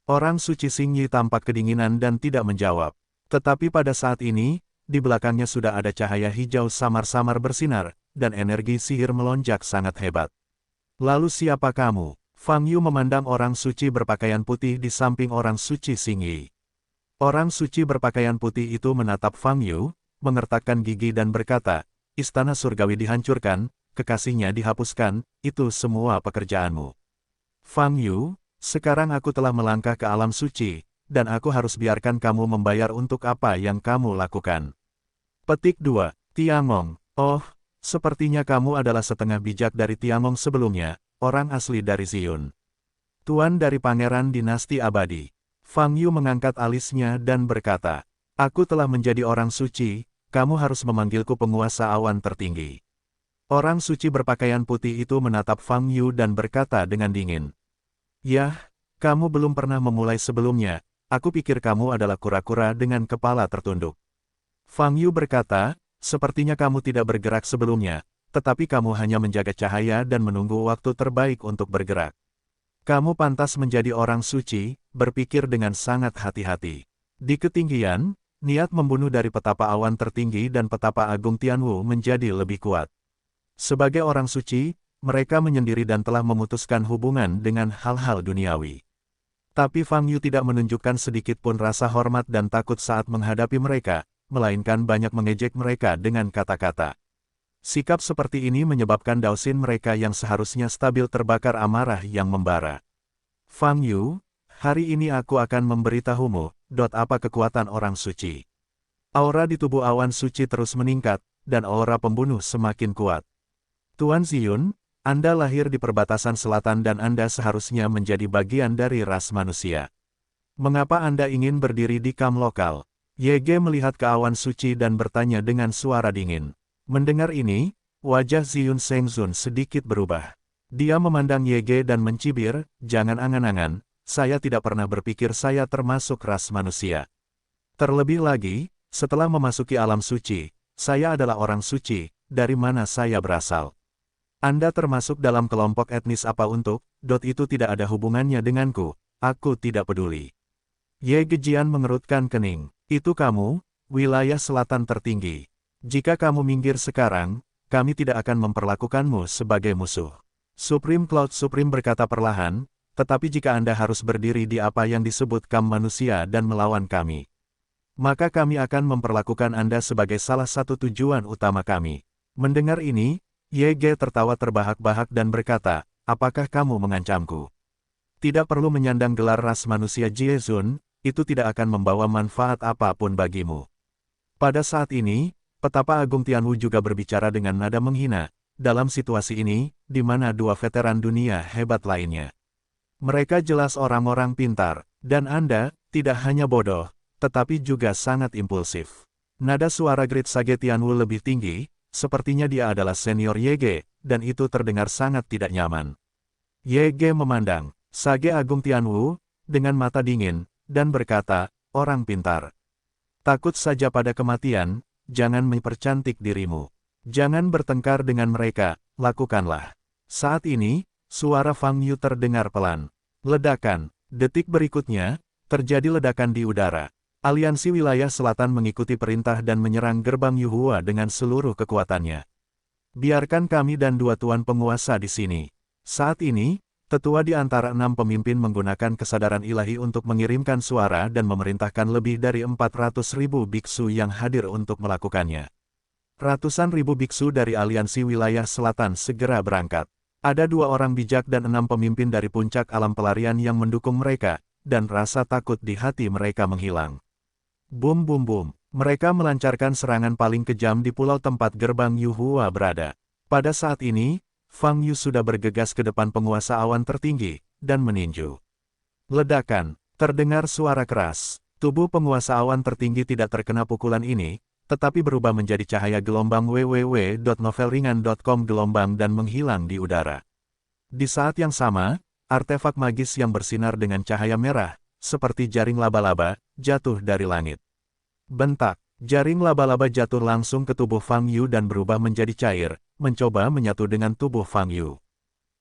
Orang suci Xing Yi tampak kedinginan dan tidak menjawab. Tetapi pada saat ini, di belakangnya sudah ada cahaya hijau samar-samar bersinar, dan energi sihir melonjak sangat hebat. Lalu siapa kamu? Fang Yu memandang orang suci berpakaian putih di samping orang suci Xing Yi. Orang suci berpakaian putih itu menatap Fang Yu, mengertakkan gigi dan berkata, istana surgawi dihancurkan, kekasihnya dihapuskan, itu semua pekerjaanmu. Fang Yu, sekarang aku telah melangkah ke alam suci, dan aku harus biarkan kamu membayar untuk apa yang kamu lakukan. Petik 2. Tiangong. Oh, sepertinya kamu adalah setengah bijak dari Tiangong sebelumnya, orang asli dari Ziyun. Tuan dari Pangeran Dinasti Abadi. Fang Yu mengangkat alisnya dan berkata, aku telah menjadi orang suci, kamu harus memanggilku penguasa awan tertinggi. Orang suci berpakaian putih itu menatap Fang Yu dan berkata dengan dingin. Yah, kamu belum pernah memulai sebelumnya, aku pikir kamu adalah kura-kura dengan kepala tertunduk. Fang Yu berkata, sepertinya kamu tidak bergerak sebelumnya, tetapi kamu hanya menjaga cahaya dan menunggu waktu terbaik untuk bergerak. Kamu pantas menjadi orang suci, berpikir dengan sangat hati-hati. Di ketinggian, niat membunuh dari petapa awan tertinggi dan petapa agung Tianwu menjadi lebih kuat. Sebagai orang suci, mereka menyendiri dan telah memutuskan hubungan dengan hal-hal duniawi. Tapi Fang Yu tidak menunjukkan sedikit pun rasa hormat dan takut saat menghadapi mereka, melainkan banyak mengejek mereka dengan kata-kata. Sikap seperti ini menyebabkan Daosin mereka yang seharusnya stabil terbakar amarah yang membara. Fang Yu, hari ini aku akan memberitahumu, apa kekuatan orang suci. Aura di tubuh awan suci terus meningkat, dan aura pembunuh semakin kuat. Tuan Ziyun, Anda lahir di perbatasan selatan dan Anda seharusnya menjadi bagian dari ras manusia. Mengapa Anda ingin berdiri di kam lokal? YG melihat ke awan suci dan bertanya dengan suara dingin. Mendengar ini, wajah Ziyun Sengzun sedikit berubah. Dia memandang YG dan mencibir, jangan angan-angan, saya tidak pernah berpikir saya termasuk ras manusia. Terlebih lagi, setelah memasuki alam suci, saya adalah orang suci, dari mana saya berasal? Anda termasuk dalam kelompok etnis apa untuk, itu tidak ada hubungannya denganku, aku tidak peduli. Ye Gejian mengerutkan kening. Itu kamu, wilayah selatan tertinggi. Jika kamu minggir sekarang, kami tidak akan memperlakukanmu sebagai musuh. Supreme Cloud Supreme berkata perlahan, tetapi jika Anda harus berdiri di apa yang disebut kam manusia dan melawan kami, maka kami akan memperlakukan Anda sebagai salah satu tujuan utama kami. Mendengar ini, Ye tertawa terbahak-bahak dan berkata, apakah kamu mengancamku? Tidak perlu menyandang gelar ras manusia Jiezun, itu tidak akan membawa manfaat apapun bagimu. Pada saat ini, petapa Agung Tianwu juga berbicara dengan nada menghina, dalam situasi ini, di mana dua veteran dunia hebat lainnya. Mereka jelas orang-orang pintar, dan Anda, tidak hanya bodoh, tetapi juga sangat impulsif. Nada suara Grid Sage Tianwu lebih tinggi, sepertinya dia adalah senior Yege, dan itu terdengar sangat tidak nyaman. Yege memandang Sage Agung Tianwu dengan mata dingin, dan berkata, orang pintar. Takut saja pada kematian, jangan mempercantik dirimu. Jangan bertengkar dengan mereka, lakukanlah. Saat ini, suara Fang Yu terdengar pelan. Ledakan. Detik berikutnya, terjadi ledakan di udara. Aliansi Wilayah Selatan mengikuti perintah dan menyerang gerbang Yuhua dengan seluruh kekuatannya. Biarkan kami dan dua tuan penguasa di sini. Saat ini, tetua di antara 6 pemimpin menggunakan kesadaran ilahi untuk mengirimkan suara dan memerintahkan lebih dari 400.000 biksu yang hadir untuk melakukannya. Ratusan ribu biksu dari Aliansi Wilayah Selatan segera berangkat. Ada 2 orang bijak dan 6 pemimpin dari puncak alam pelarian yang mendukung mereka, dan rasa takut di hati mereka menghilang. Bum bum bum, mereka melancarkan serangan paling kejam di pulau tempat gerbang Yuhua berada. Pada saat ini, Fang Yu sudah bergegas ke depan penguasa awan tertinggi, dan meninju. Ledakan, terdengar suara keras. Tubuh penguasa awan tertinggi tidak terkena pukulan ini, tetapi berubah menjadi cahaya gelombang www.novelringan.com gelombang dan menghilang di udara. Di saat yang sama, artefak magis yang bersinar dengan cahaya merah, seperti jaring laba-laba, jatuh dari langit. Bentak, jaring laba-laba jatuh langsung ke tubuh Fang Yu dan berubah menjadi cair, mencoba menyatu dengan tubuh Fang Yu.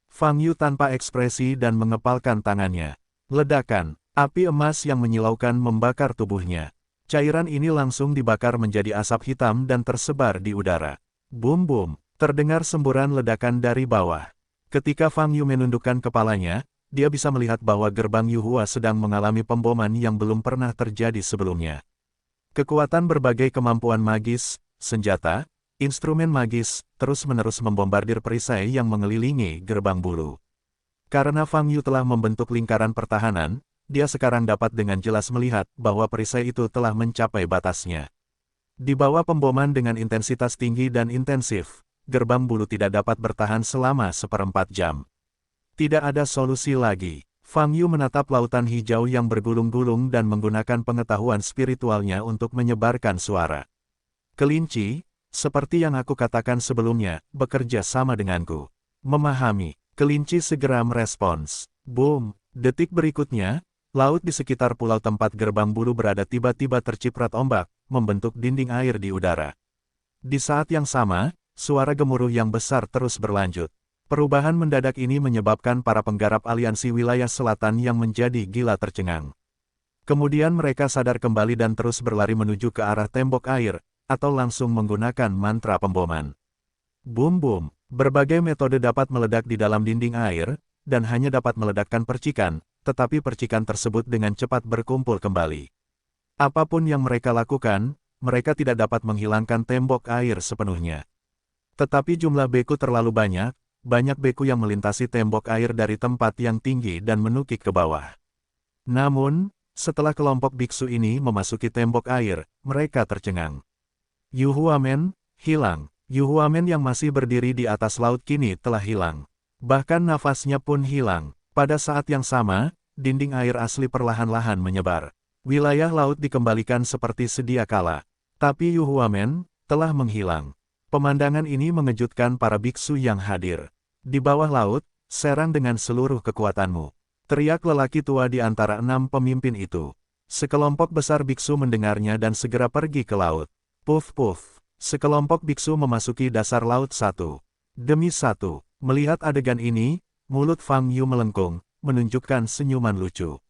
Fang Yu tanpa ekspresi dan mengepalkan tangannya. Ledakan, api emas yang menyilaukan membakar tubuhnya. Cairan ini langsung dibakar menjadi asap hitam dan tersebar di udara. Bum bum, terdengar semburan ledakan dari bawah. Ketika Fang Yu menundukkan kepalanya, dia bisa melihat bahwa gerbang Yuhua sedang mengalami pemboman yang belum pernah terjadi sebelumnya. Kekuatan berbagai kemampuan magis, senjata, instrumen magis, terus-menerus membombardir perisai yang mengelilingi gerbang bulu. Karena Fang Yu telah membentuk lingkaran pertahanan, dia sekarang dapat dengan jelas melihat bahwa perisai itu telah mencapai batasnya. Di bawah pemboman dengan intensitas tinggi dan intensif, gerbang bulu tidak dapat bertahan selama 1/4 jam. Tidak ada solusi lagi. Fang Yu menatap lautan hijau yang bergulung-gulung dan menggunakan pengetahuan spiritualnya untuk menyebarkan suara. Kelinci, seperti yang aku katakan sebelumnya, bekerja sama denganku. Memahami, kelinci segera merespons. Boom, detik berikutnya, laut di sekitar pulau tempat gerbang bulu berada tiba-tiba terciprat ombak, membentuk dinding air di udara. Di saat yang sama, suara gemuruh yang besar terus berlanjut. Perubahan mendadak ini menyebabkan para penggarap Aliansi Wilayah Selatan yang menjadi gila tercengang. Kemudian mereka sadar kembali dan terus berlari menuju ke arah tembok air, atau langsung menggunakan mantra pemboman. Boom boom, berbagai metode dapat meledak di dalam dinding air, dan hanya dapat meledakkan percikan, tetapi percikan tersebut dengan cepat berkumpul kembali. Apapun yang mereka lakukan, mereka tidak dapat menghilangkan tembok air sepenuhnya. Tetapi jumlah beku terlalu banyak beku yang melintasi tembok air dari tempat yang tinggi dan menukik ke bawah. Namun, setelah kelompok biksu ini memasuki tembok air, mereka tercengang. Yuhuamen, hilang. Yuhuamen yang masih berdiri di atas laut kini telah hilang. Bahkan nafasnya pun hilang. Pada saat yang sama, dinding air asli perlahan-lahan menyebar. Wilayah laut dikembalikan seperti sedia kala. Tapi Yuhuamen telah menghilang. Pemandangan ini mengejutkan para biksu yang hadir. Di bawah laut, serang dengan seluruh kekuatanmu. Teriak lelaki tua di antara 6 pemimpin itu. Sekelompok besar biksu mendengarnya dan segera pergi ke laut. Puff puff, sekelompok biksu memasuki dasar laut satu demi satu. Melihat adegan ini, mulut Fang Yu melengkung, menunjukkan senyuman lucu.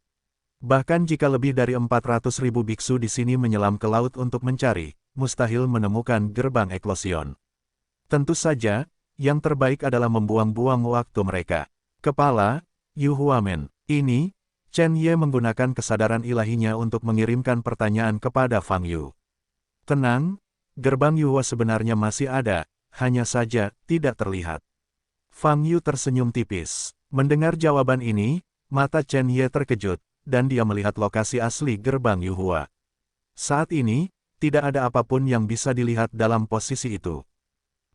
Bahkan jika lebih dari 400.000 biksu di sini menyelam ke laut untuk mencari, mustahil menemukan gerbang eklosion. Tentu saja, yang terbaik adalah membuang-buang waktu mereka. Kepala, Yuhuamen. Ini, Chen Ye menggunakan kesadaran ilahinya untuk mengirimkan pertanyaan kepada Fang Yu. Tenang, gerbang Yuhua sebenarnya masih ada, hanya saja tidak terlihat. Fang Yu tersenyum tipis. Mendengar jawaban ini, mata Chen Ye terkejut, dan dia melihat lokasi asli gerbang Yuhua. Saat ini, tidak ada apapun yang bisa dilihat dalam posisi itu.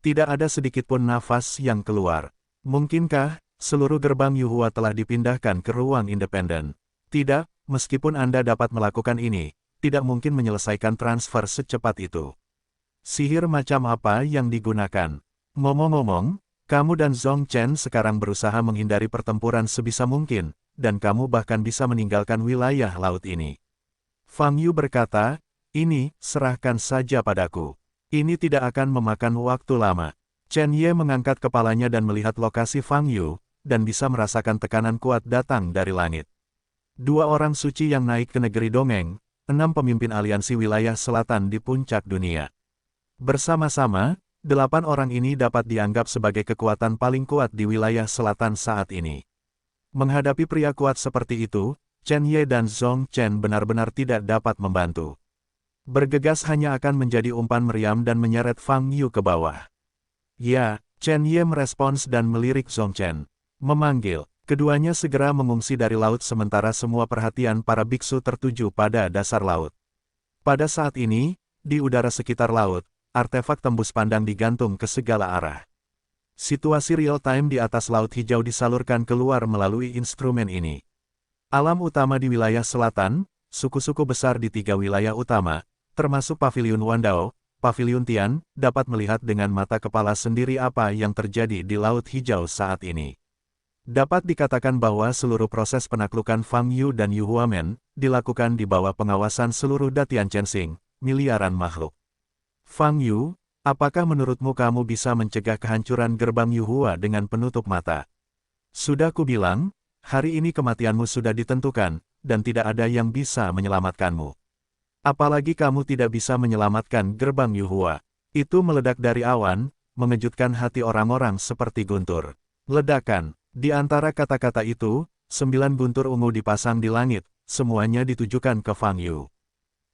Tidak ada sedikitpun nafas yang keluar. Mungkinkah seluruh gerbang Yuhua telah dipindahkan ke ruang independen? Tidak, meskipun Anda dapat melakukan ini, tidak mungkin menyelesaikan transfer secepat itu. Sihir macam apa yang digunakan? Ngomong-ngomong, kamu dan Zhong Chen sekarang berusaha menghindari pertempuran sebisa mungkin, dan kamu bahkan bisa meninggalkan wilayah laut ini. Fang Yu berkata, ini, serahkan saja padaku. Ini tidak akan memakan waktu lama. Chen Ye mengangkat kepalanya dan melihat lokasi Fang Yu, dan bisa merasakan tekanan kuat datang dari langit. Dua orang suci yang naik ke negeri dongeng, 6 pemimpin aliansi wilayah selatan di puncak dunia. Bersama-sama, 8 orang ini dapat dianggap sebagai kekuatan paling kuat di wilayah selatan saat ini. Menghadapi pria kuat seperti itu, Chen Ye dan Zhong Chen benar-benar tidak dapat membantu. Bergegas hanya akan menjadi umpan meriam dan menyeret Fang Yu ke bawah. Ya, Chen Ye merespons dan melirik Zhong Chen. Memanggil, keduanya segera mengungsi dari laut sementara semua perhatian para biksu tertuju pada dasar laut. Pada saat ini, di udara sekitar laut, artefak tembus pandang digantung ke segala arah. Situasi real-time di atas Laut Hijau disalurkan keluar melalui instrumen ini. Alam utama di wilayah selatan, suku-suku besar di 3 wilayah utama, termasuk Paviliun Wandao, Paviliun Tian, dapat melihat dengan mata kepala sendiri apa yang terjadi di Laut Hijau saat ini. Dapat dikatakan bahwa seluruh proses penaklukan Fang Yu dan Yu Huamen dilakukan di bawah pengawasan seluruh Datian Chensing, miliaran makhluk. Fang Yu, apakah menurutmu kamu bisa mencegah kehancuran gerbang Yuhua dengan penutup mata? Sudah kubilang, hari ini kematianmu sudah ditentukan, dan tidak ada yang bisa menyelamatkanmu. Apalagi kamu tidak bisa menyelamatkan gerbang Yuhua. Itu meledak dari awan, mengejutkan hati orang-orang seperti guntur. Ledakan, di antara kata-kata itu, 9 guntur ungu dipasang di langit, semuanya ditujukan ke Fang Yu.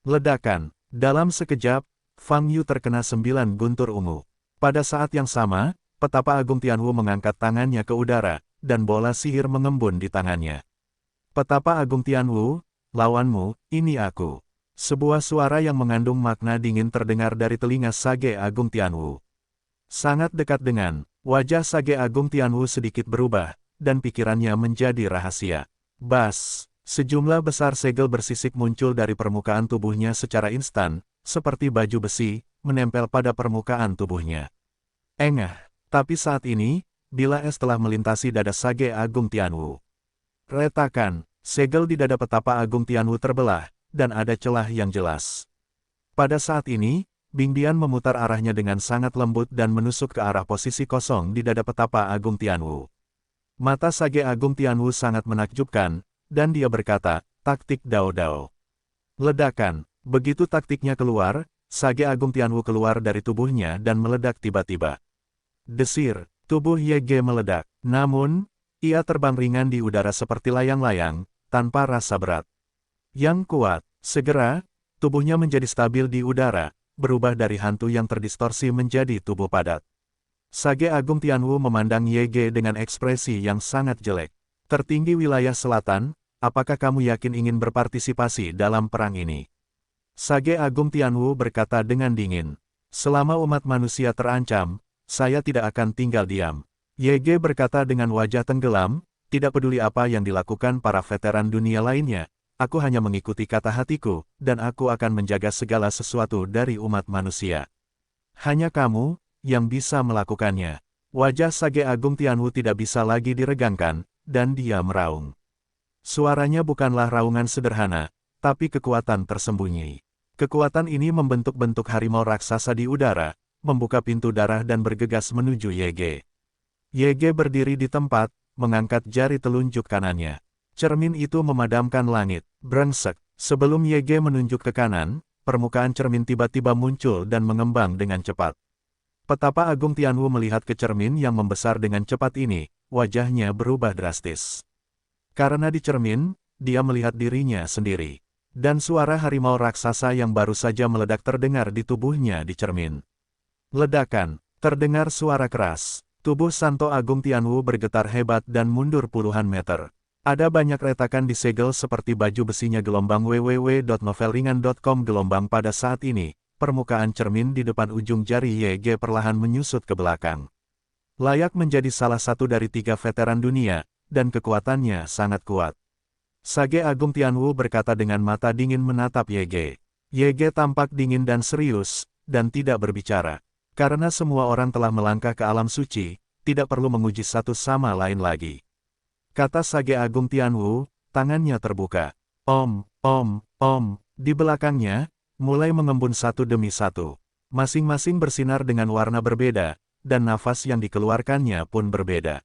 Ledakan, dalam sekejap, Fang Yu terkena 9 guntur ungu. Pada saat yang sama, petapa Agung Tianwu mengangkat tangannya ke udara, dan bola sihir mengembun di tangannya. Petapa Agung Tianwu, lawanmu, ini aku. Sebuah suara yang mengandung makna dingin terdengar dari telinga Sage Agung Tianwu. Sangat dekat dengan, wajah Sage Agung Tianwu sedikit berubah, dan pikirannya menjadi rahasia. Bas, sejumlah besar segel bersisik muncul dari permukaan tubuhnya secara instan, seperti baju besi, menempel pada permukaan tubuhnya. Engah, tapi saat ini, bila es telah melintasi dada Sage Agung Tianwu. Retakan, segel di dada petapa Agung Tianwu terbelah, dan ada celah yang jelas. Pada saat ini, Bingbian memutar arahnya dengan sangat lembut dan menusuk ke arah posisi kosong di dada petapa Agung Tianwu. Mata Sage Agung Tianwu sangat menakjubkan, dan dia berkata, taktik Dao Dao. Ledakan. Begitu taktiknya keluar, Sage Agung Tianwu keluar dari tubuhnya dan meledak tiba-tiba. Desir, tubuh Yege meledak. Namun, ia terbang ringan di udara seperti layang-layang, tanpa rasa berat. Yang kuat, segera, tubuhnya menjadi stabil di udara, berubah dari hantu yang terdistorsi menjadi tubuh padat. Sage Agung Tianwu memandang Yege dengan ekspresi yang sangat jelek. Tertinggi wilayah selatan, apakah kamu yakin ingin berpartisipasi dalam perang ini? Sage Agung Tianwu berkata dengan dingin. Selama umat manusia terancam, saya tidak akan tinggal diam. Yege berkata dengan wajah tenggelam, tidak peduli apa yang dilakukan para veteran dunia lainnya, aku hanya mengikuti kata hatiku, dan aku akan menjaga segala sesuatu dari umat manusia. Hanya kamu, yang bisa melakukannya. Wajah Sage Agung Tianwu tidak bisa lagi diregangkan, dan dia meraung. Suaranya bukanlah raungan sederhana, tapi kekuatan tersembunyi. Kekuatan ini membentuk-bentuk harimau raksasa di udara, membuka pintu darah dan bergegas menuju Yege. Yege berdiri di tempat, mengangkat jari telunjuk kanannya. Cermin itu memadamkan langit. Brengsek. Sebelum Yege menunjuk ke kanan, permukaan cermin tiba-tiba muncul dan mengembang dengan cepat. Petapa Agung Tianwu melihat ke cermin yang membesar dengan cepat ini, wajahnya berubah drastis. Karena di cermin, dia melihat dirinya sendiri. Dan suara harimau raksasa yang baru saja meledak terdengar di tubuhnya di cermin. Ledakan, terdengar suara keras. Tubuh Santo Agung Tianwu bergetar hebat dan mundur puluhan meter. Ada banyak retakan di segel seperti baju besinya gelombang www.novelringan.com gelombang pada saat ini. Permukaan cermin di depan ujung jari YG perlahan menyusut ke belakang. Layak menjadi salah satu dari 3 veteran dunia, dan kekuatannya sangat kuat. Sage Agung Tianwu berkata dengan mata dingin menatap Ye. Ye tampak dingin dan serius, dan tidak berbicara. Karena semua orang telah melangkah ke alam suci, tidak perlu menguji satu sama lain lagi. Kata Sage Agung Tianwu, tangannya terbuka. Om. Di belakangnya, mulai mengembun satu demi satu. Masing-masing bersinar dengan warna berbeda, dan nafas yang dikeluarkannya pun berbeda.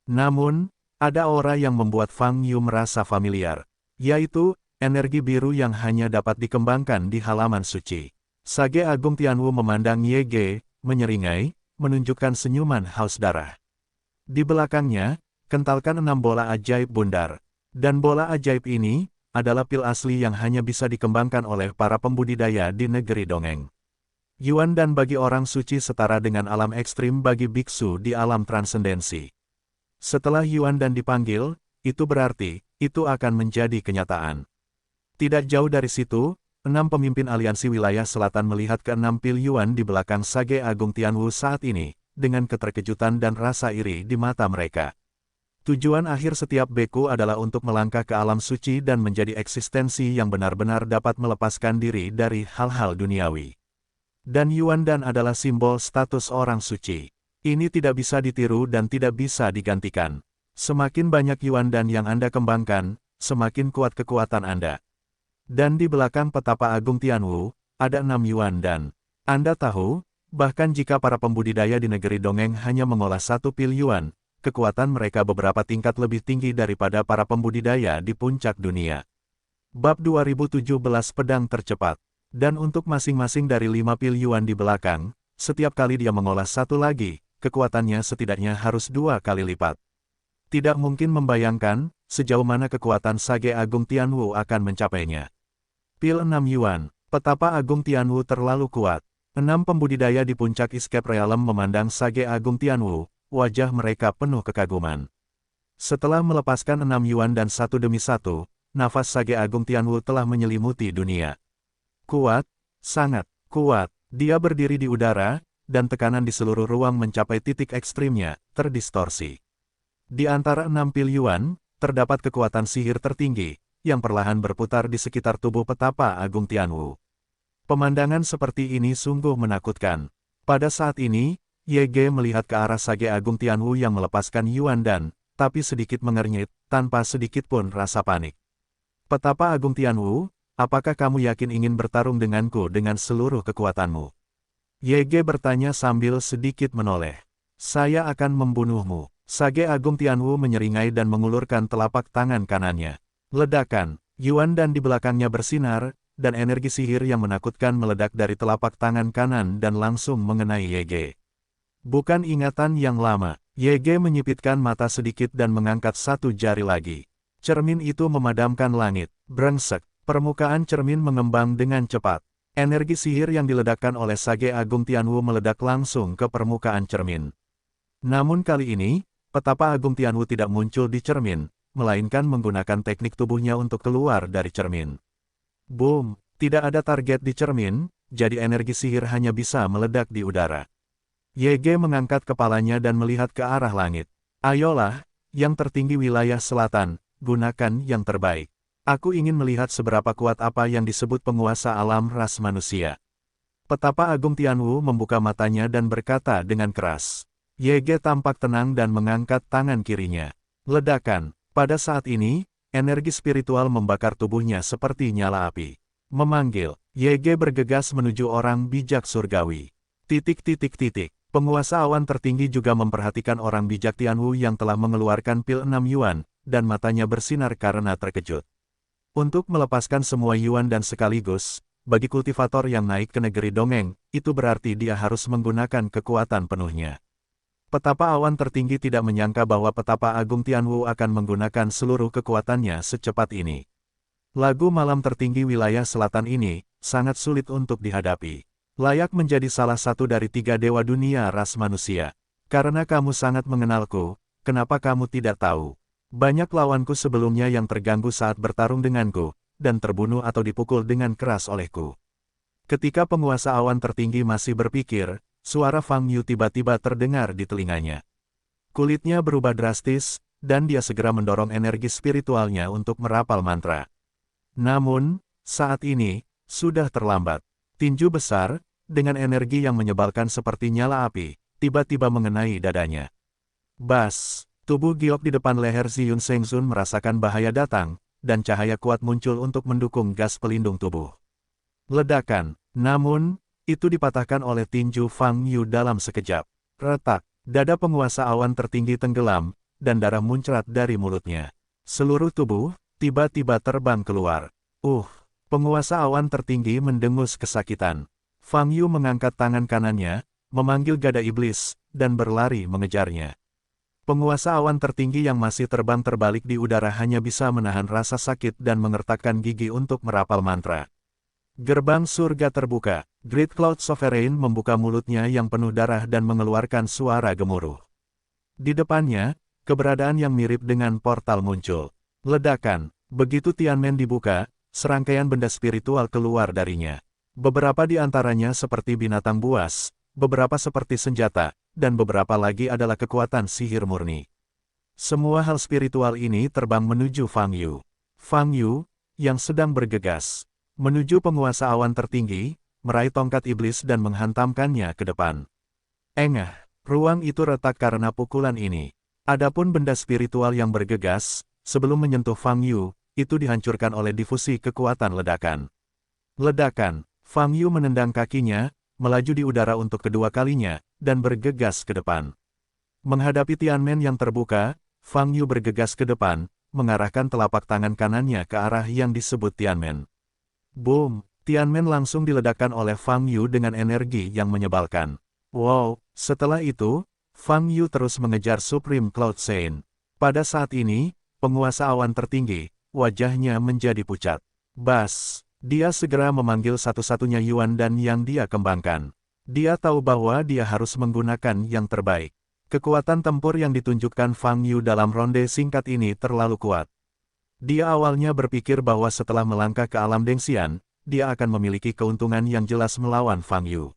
Namun, ada aura yang membuat Fang Yu merasa familiar, yaitu energi biru yang hanya dapat dikembangkan di halaman suci. Sage Agung Tianwu memandang Ye, menyeringai, menunjukkan senyuman haus darah. Di belakangnya, kentalkan 6 bola ajaib bundar. Dan bola ajaib ini adalah pil asli yang hanya bisa dikembangkan oleh para pembudidaya di negeri dongeng. Yuan dan bagi orang suci setara dengan alam ekstrim bagi biksu di alam transendensi. Setelah Yuan dan dipanggil, itu berarti, itu akan menjadi kenyataan. Tidak jauh dari situ, 6 pemimpin aliansi wilayah selatan melihat ke-6 pil Yuan di belakang Sage Agung Tianwu saat ini, dengan keterkejutan dan rasa iri di mata mereka. Tujuan akhir setiap beku adalah untuk melangkah ke alam suci dan menjadi eksistensi yang benar-benar dapat melepaskan diri dari hal-hal duniawi. Dan Yuan dan adalah simbol status orang suci. Ini tidak bisa ditiru dan tidak bisa digantikan. Semakin banyak Yuan dan yang Anda kembangkan, semakin kuat kekuatan Anda. Dan di belakang petapa Agung Tianwu, ada 6 Yuan dan Anda tahu, bahkan jika para pembudidaya di negeri dongeng hanya mengolah 1 pil Yuan, kekuatan mereka beberapa tingkat lebih tinggi daripada para pembudidaya di puncak dunia. Bab 2017 Pedang Tercepat. Dan untuk masing-masing dari 5 pil Yuan di belakang, setiap kali dia mengolah 1 lagi, kekuatannya setidaknya harus 2 kali lipat. Tidak mungkin membayangkan, sejauh mana kekuatan Sage Agung Tianwu akan mencapainya. Pil 6 Yuan, petapa Agung Tianwu terlalu kuat. 6 pembudidaya di puncak Escape Realm memandang Sage Agung Tianwu, wajah mereka penuh kekaguman. Setelah melepaskan 6 Yuan dan satu demi satu, nafas Sage Agung Tianwu telah menyelimuti dunia. Kuat, sangat kuat. Dia berdiri di udara, dan tekanan di seluruh ruang mencapai titik ekstrimnya, terdistorsi. Di antara 6 pil Yuan, terdapat kekuatan sihir tertinggi, yang perlahan berputar di sekitar tubuh petapa Agung Tianwu. Pemandangan seperti ini sungguh menakutkan. Pada saat ini, Ye melihat ke arah Sage Agung Tianwu yang melepaskan Yuan dan, tapi sedikit mengernyit, tanpa sedikit pun rasa panik. Petapa Agung Tianwu, apakah kamu yakin ingin bertarung denganku dengan seluruh kekuatanmu? Ye bertanya sambil sedikit menoleh. Saya akan membunuhmu. Sage Agung Tianwu menyeringai dan mengulurkan telapak tangan kanannya. Ledakan, Yuan dan di belakangnya bersinar, dan energi sihir yang menakutkan meledak dari telapak tangan kanan dan langsung mengenai Ye. Bukan ingatan yang lama, Ye menyipitkan mata sedikit dan mengangkat 1 jari lagi. Cermin itu memadamkan langit, brengsek. Permukaan cermin mengembang dengan cepat. Energi sihir yang diledakkan oleh Sage Agung Tianwu meledak langsung ke permukaan cermin. Namun kali ini, petapa Agung Tianwu tidak muncul di cermin, melainkan menggunakan teknik tubuhnya untuk keluar dari cermin. Boom! Tidak ada target di cermin, jadi energi sihir hanya bisa meledak di udara. Ye mengangkat kepalanya dan melihat ke arah langit. Ayolah, yang tertinggi wilayah selatan, gunakan yang terbaik. Aku ingin melihat seberapa kuat apa yang disebut penguasa alam ras manusia. Petapa Agung Tianwu membuka matanya dan berkata dengan keras. Ye tampak tenang dan mengangkat tangan kirinya. Ledakan. Pada saat ini, energi spiritual membakar tubuhnya seperti nyala api. Memanggil, Ye bergegas menuju orang bijak surgawi. Penguasa awan tertinggi juga memperhatikan orang bijak Tianwu yang telah mengeluarkan pil 6 Yuan, dan matanya bersinar karena terkejut. Untuk melepaskan semua Yuan dan sekaligus, bagi kultivator yang naik ke negeri dongeng, itu berarti dia harus menggunakan kekuatan penuhnya. Petapa awan tertinggi tidak menyangka bahwa petapa Agung Tianwu akan menggunakan seluruh kekuatannya secepat ini. Lagu malam tertinggi wilayah selatan ini, sangat sulit untuk dihadapi. Layak menjadi salah satu dari 3 dewa dunia ras manusia. Karena kamu sangat mengenalku, kenapa kamu tidak tahu? Banyak lawanku sebelumnya yang terganggu saat bertarung denganku, dan terbunuh atau dipukul dengan keras olehku. Ketika penguasa awan tertinggi masih berpikir, suara Fang Yu tiba-tiba terdengar di telinganya. Kulitnya berubah drastis, dan dia segera mendorong energi spiritualnya untuk merapal mantra. Namun, saat ini, sudah terlambat. Tinju besar, dengan energi yang menyebalkan seperti nyala api, tiba-tiba mengenai dadanya. Bas! Tubuh giok di depan leher Ziyun Shengzun merasakan bahaya datang, dan cahaya kuat muncul untuk mendukung gas pelindung tubuh. Ledakan, namun, itu dipatahkan oleh tinju Fang Yu dalam sekejap. Retak, dada penguasa awan tertinggi tenggelam, dan darah muncrat dari mulutnya. Seluruh tubuh, tiba-tiba terbang keluar. Penguasa awan tertinggi mendengus kesakitan. Fang Yu mengangkat tangan kanannya, memanggil gada iblis, dan berlari mengejarnya. Penguasa awan tertinggi yang masih terbang terbalik di udara hanya bisa menahan rasa sakit dan mengertakkan gigi untuk merapal mantra. Gerbang surga terbuka. Great Cloud Sovereign membuka mulutnya yang penuh darah dan mengeluarkan suara gemuruh. Di depannya, keberadaan yang mirip dengan portal muncul. Ledakan. Begitu Tianmen dibuka, serangkaian benda spiritual keluar darinya. Beberapa di antaranya seperti binatang buas, beberapa seperti senjata, dan beberapa lagi adalah kekuatan sihir murni. Semua hal spiritual ini terbang menuju Fang Yu. Fang Yu, yang sedang bergegas, menuju penguasa awan tertinggi, meraih tongkat iblis dan menghantamkannya ke depan. Engah, ruang itu retak karena pukulan ini. Adapun benda spiritual yang bergegas, sebelum menyentuh Fang Yu, itu dihancurkan oleh difusi kekuatan ledakan. Ledakan, Fang Yu menendang kakinya, melaju di udara untuk kedua kalinya, dan bergegas ke depan. Menghadapi Tianmen yang terbuka, Fang Yu bergegas ke depan, mengarahkan telapak tangan kanannya ke arah yang disebut Tianmen. Boom! Tianmen langsung diledakkan oleh Fang Yu dengan energi yang menyebalkan. Wow! Setelah itu, Fang Yu terus mengejar Supreme Cloud Saint. Pada saat ini, penguasa awan tertinggi, wajahnya menjadi pucat. Bas! Dia segera memanggil satu-satunya Yuan Dan yang dia kembangkan. Dia tahu bahwa dia harus menggunakan yang terbaik. Kekuatan tempur yang ditunjukkan Fang Yu dalam ronde singkat ini terlalu kuat. Dia awalnya berpikir bahwa setelah melangkah ke alam Dengxian, dia akan memiliki keuntungan yang jelas melawan Fang Yu.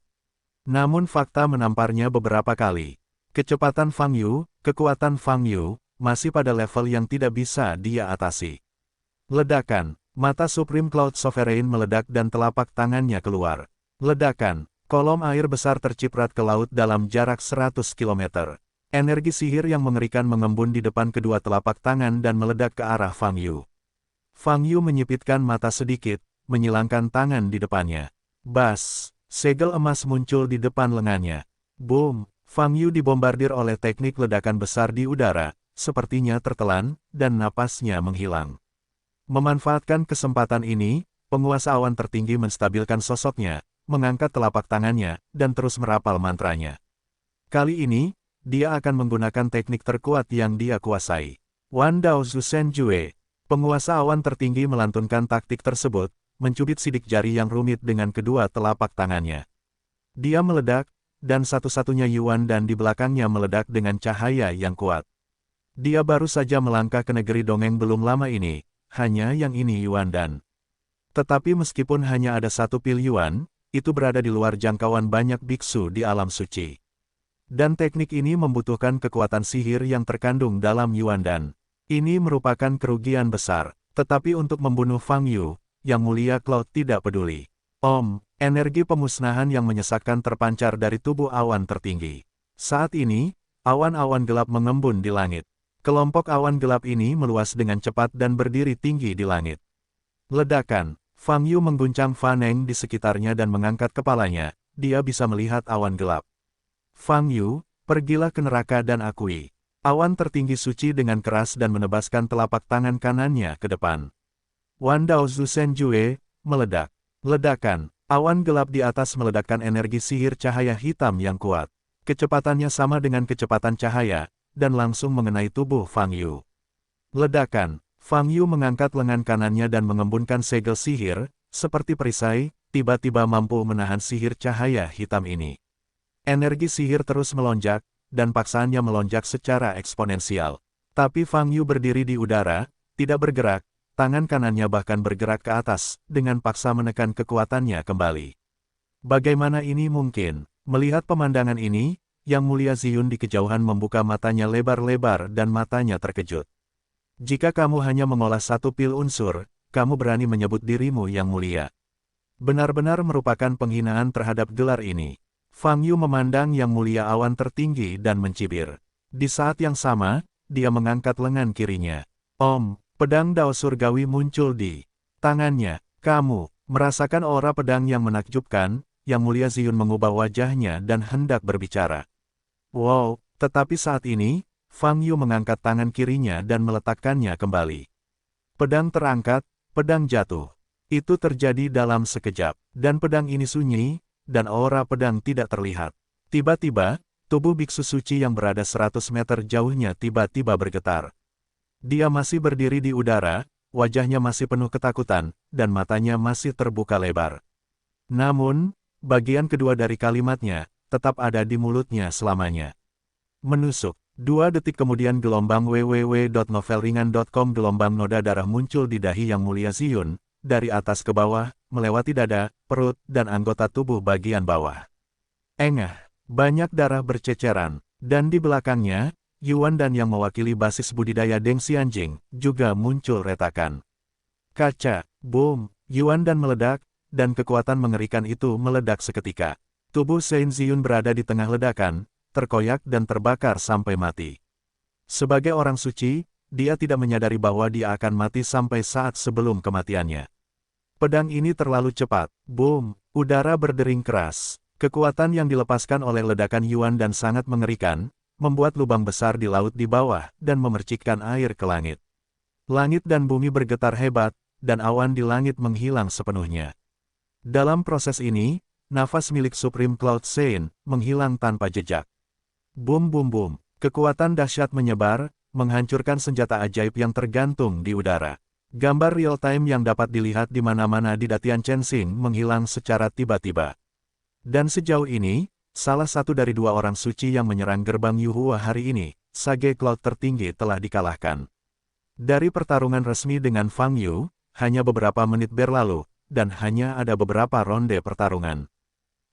Namun fakta menamparnya beberapa kali. Kecepatan Fang Yu, kekuatan Fang Yu, masih pada level yang tidak bisa dia atasi. Ledakan. Mata Supreme Cloud Sovereign meledak dan telapak tangannya keluar. Ledakan. Kolom air besar terciprat ke laut dalam jarak 100 km. Energi sihir yang mengerikan mengembun di depan kedua telapak tangan dan meledak ke arah Fang Yu. Fang Yu menyipitkan mata sedikit, menyilangkan tangan di depannya. Bas! Segel emas muncul di depan lengannya. Boom! Fang Yu dibombardir oleh teknik ledakan besar di udara, sepertinya tertelan, dan napasnya menghilang. Memanfaatkan kesempatan ini, penguasa awan tertinggi menstabilkan sosoknya, mengangkat telapak tangannya, dan terus merapal mantranya. Kali ini, dia akan menggunakan teknik terkuat yang dia kuasai. Wan Dao Zusen Jue, penguasa awan tertinggi melantunkan taktik tersebut, mencubit sidik jari yang rumit dengan kedua telapak tangannya. Dia meledak, dan satu-satunya Yuan Dan di belakangnya meledak dengan cahaya yang kuat. Dia baru saja melangkah ke negeri dongeng belum lama ini. Hanya yang ini Yuan Dan. Tetapi meskipun hanya ada satu pil Yuan, itu berada di luar jangkauan banyak biksu di alam suci. Dan teknik ini membutuhkan kekuatan sihir yang terkandung dalam Yuan Dan. Ini merupakan kerugian besar, tetapi untuk membunuh Fang Yu, Yang Mulia Cloud tidak peduli. Energi pemusnahan yang menyesakkan terpancar dari tubuh awan tertinggi. Saat ini, awan-awan gelap mengembun di langit. Kelompok awan gelap ini meluas dengan cepat dan berdiri tinggi di langit. Ledakan. Fang Yu mengguncang Fan Eng di sekitarnya dan mengangkat kepalanya, dia bisa melihat awan gelap. Fang Yu, pergilah ke neraka dan akui. Awan tertinggi suci dengan keras dan menebaskan telapak tangan kanannya ke depan. Wan Dao Zusen Jue, meledak. Ledakan. Awan gelap di atas meledakkan energi sihir cahaya hitam yang kuat. Kecepatannya sama dengan kecepatan cahaya, dan langsung mengenai tubuh Fang Yu. Ledakan. Fang Yu mengangkat lengan kanannya dan mengembunkan segel sihir, seperti perisai, tiba-tiba mampu menahan sihir cahaya hitam ini. Energi sihir terus melonjak, dan paksaannya melonjak secara eksponensial. Tapi Fang Yu berdiri di udara, tidak bergerak, tangan kanannya bahkan bergerak ke atas, dengan paksa menekan kekuatannya kembali. Bagaimana ini mungkin? Melihat pemandangan ini, Yang Mulia Ziyun di kejauhan membuka matanya lebar-lebar dan matanya terkejut. Jika kamu hanya mengolah satu pil unsur, kamu berani menyebut dirimu Yang Mulia. Benar-benar merupakan penghinaan terhadap gelar ini. Fang Yu memandang Yang Mulia awan tertinggi dan mencibir. Di saat yang sama, dia mengangkat lengan kirinya. Om, pedang Dao surgawi muncul di tangannya. Kamu merasakan aura pedang yang menakjubkan. Yang Mulia Ziyun mengubah wajahnya dan hendak berbicara. Wow, tetapi saat ini, Fang Yu mengangkat tangan kirinya dan meletakkannya kembali. Pedang terangkat, pedang jatuh. Itu terjadi dalam sekejap, dan pedang ini sunyi, dan aura pedang tidak terlihat. Tiba-tiba, tubuh biksu suci yang berada 100 meter jauhnya tiba-tiba bergetar. Dia masih berdiri di udara, wajahnya masih penuh ketakutan, dan matanya masih terbuka lebar. Namun, bagian kedua dari kalimatnya, tetap ada di mulutnya selamanya. Menusuk. 2 detik kemudian gelombang www.novelringan.com gelombang noda darah muncul di dahi Yang Mulia Ziyun, dari atas ke bawah, melewati dada, perut, dan anggota tubuh bagian bawah. Engah, banyak darah berceceran, dan di belakangnya, Yuan dan yang mewakili basis budidaya Deng Xianjing, juga muncul retakan. Kaca, boom, Yuan dan meledak, dan kekuatan mengerikan itu meledak seketika. Tubuh Sein Ziyun berada di tengah ledakan, terkoyak dan terbakar sampai mati. Sebagai orang suci, dia tidak menyadari bahwa dia akan mati sampai saat sebelum kematiannya. Pedang ini terlalu cepat. Boom! Udara berdering keras. Kekuatan yang dilepaskan oleh ledakan Yuan dan sangat mengerikan, membuat lubang besar di laut di bawah dan memercikkan air ke langit. Langit dan bumi bergetar hebat, dan awan di langit menghilang sepenuhnya. Dalam proses ini, nafas milik Supreme Cloud Saint menghilang tanpa jejak. Boom boom boom. Kekuatan dahsyat menyebar, menghancurkan senjata ajaib yang tergantung di udara. Gambar real-time yang dapat dilihat di mana-mana di Datian Chensing menghilang secara tiba-tiba. Dan sejauh ini, salah satu dari 2 orang suci yang menyerang gerbang Yuhua hari ini, Sage Cloud tertinggi telah dikalahkan. Dari pertarungan resmi dengan Fang Yu, hanya beberapa menit berlalu, dan hanya ada beberapa ronde pertarungan.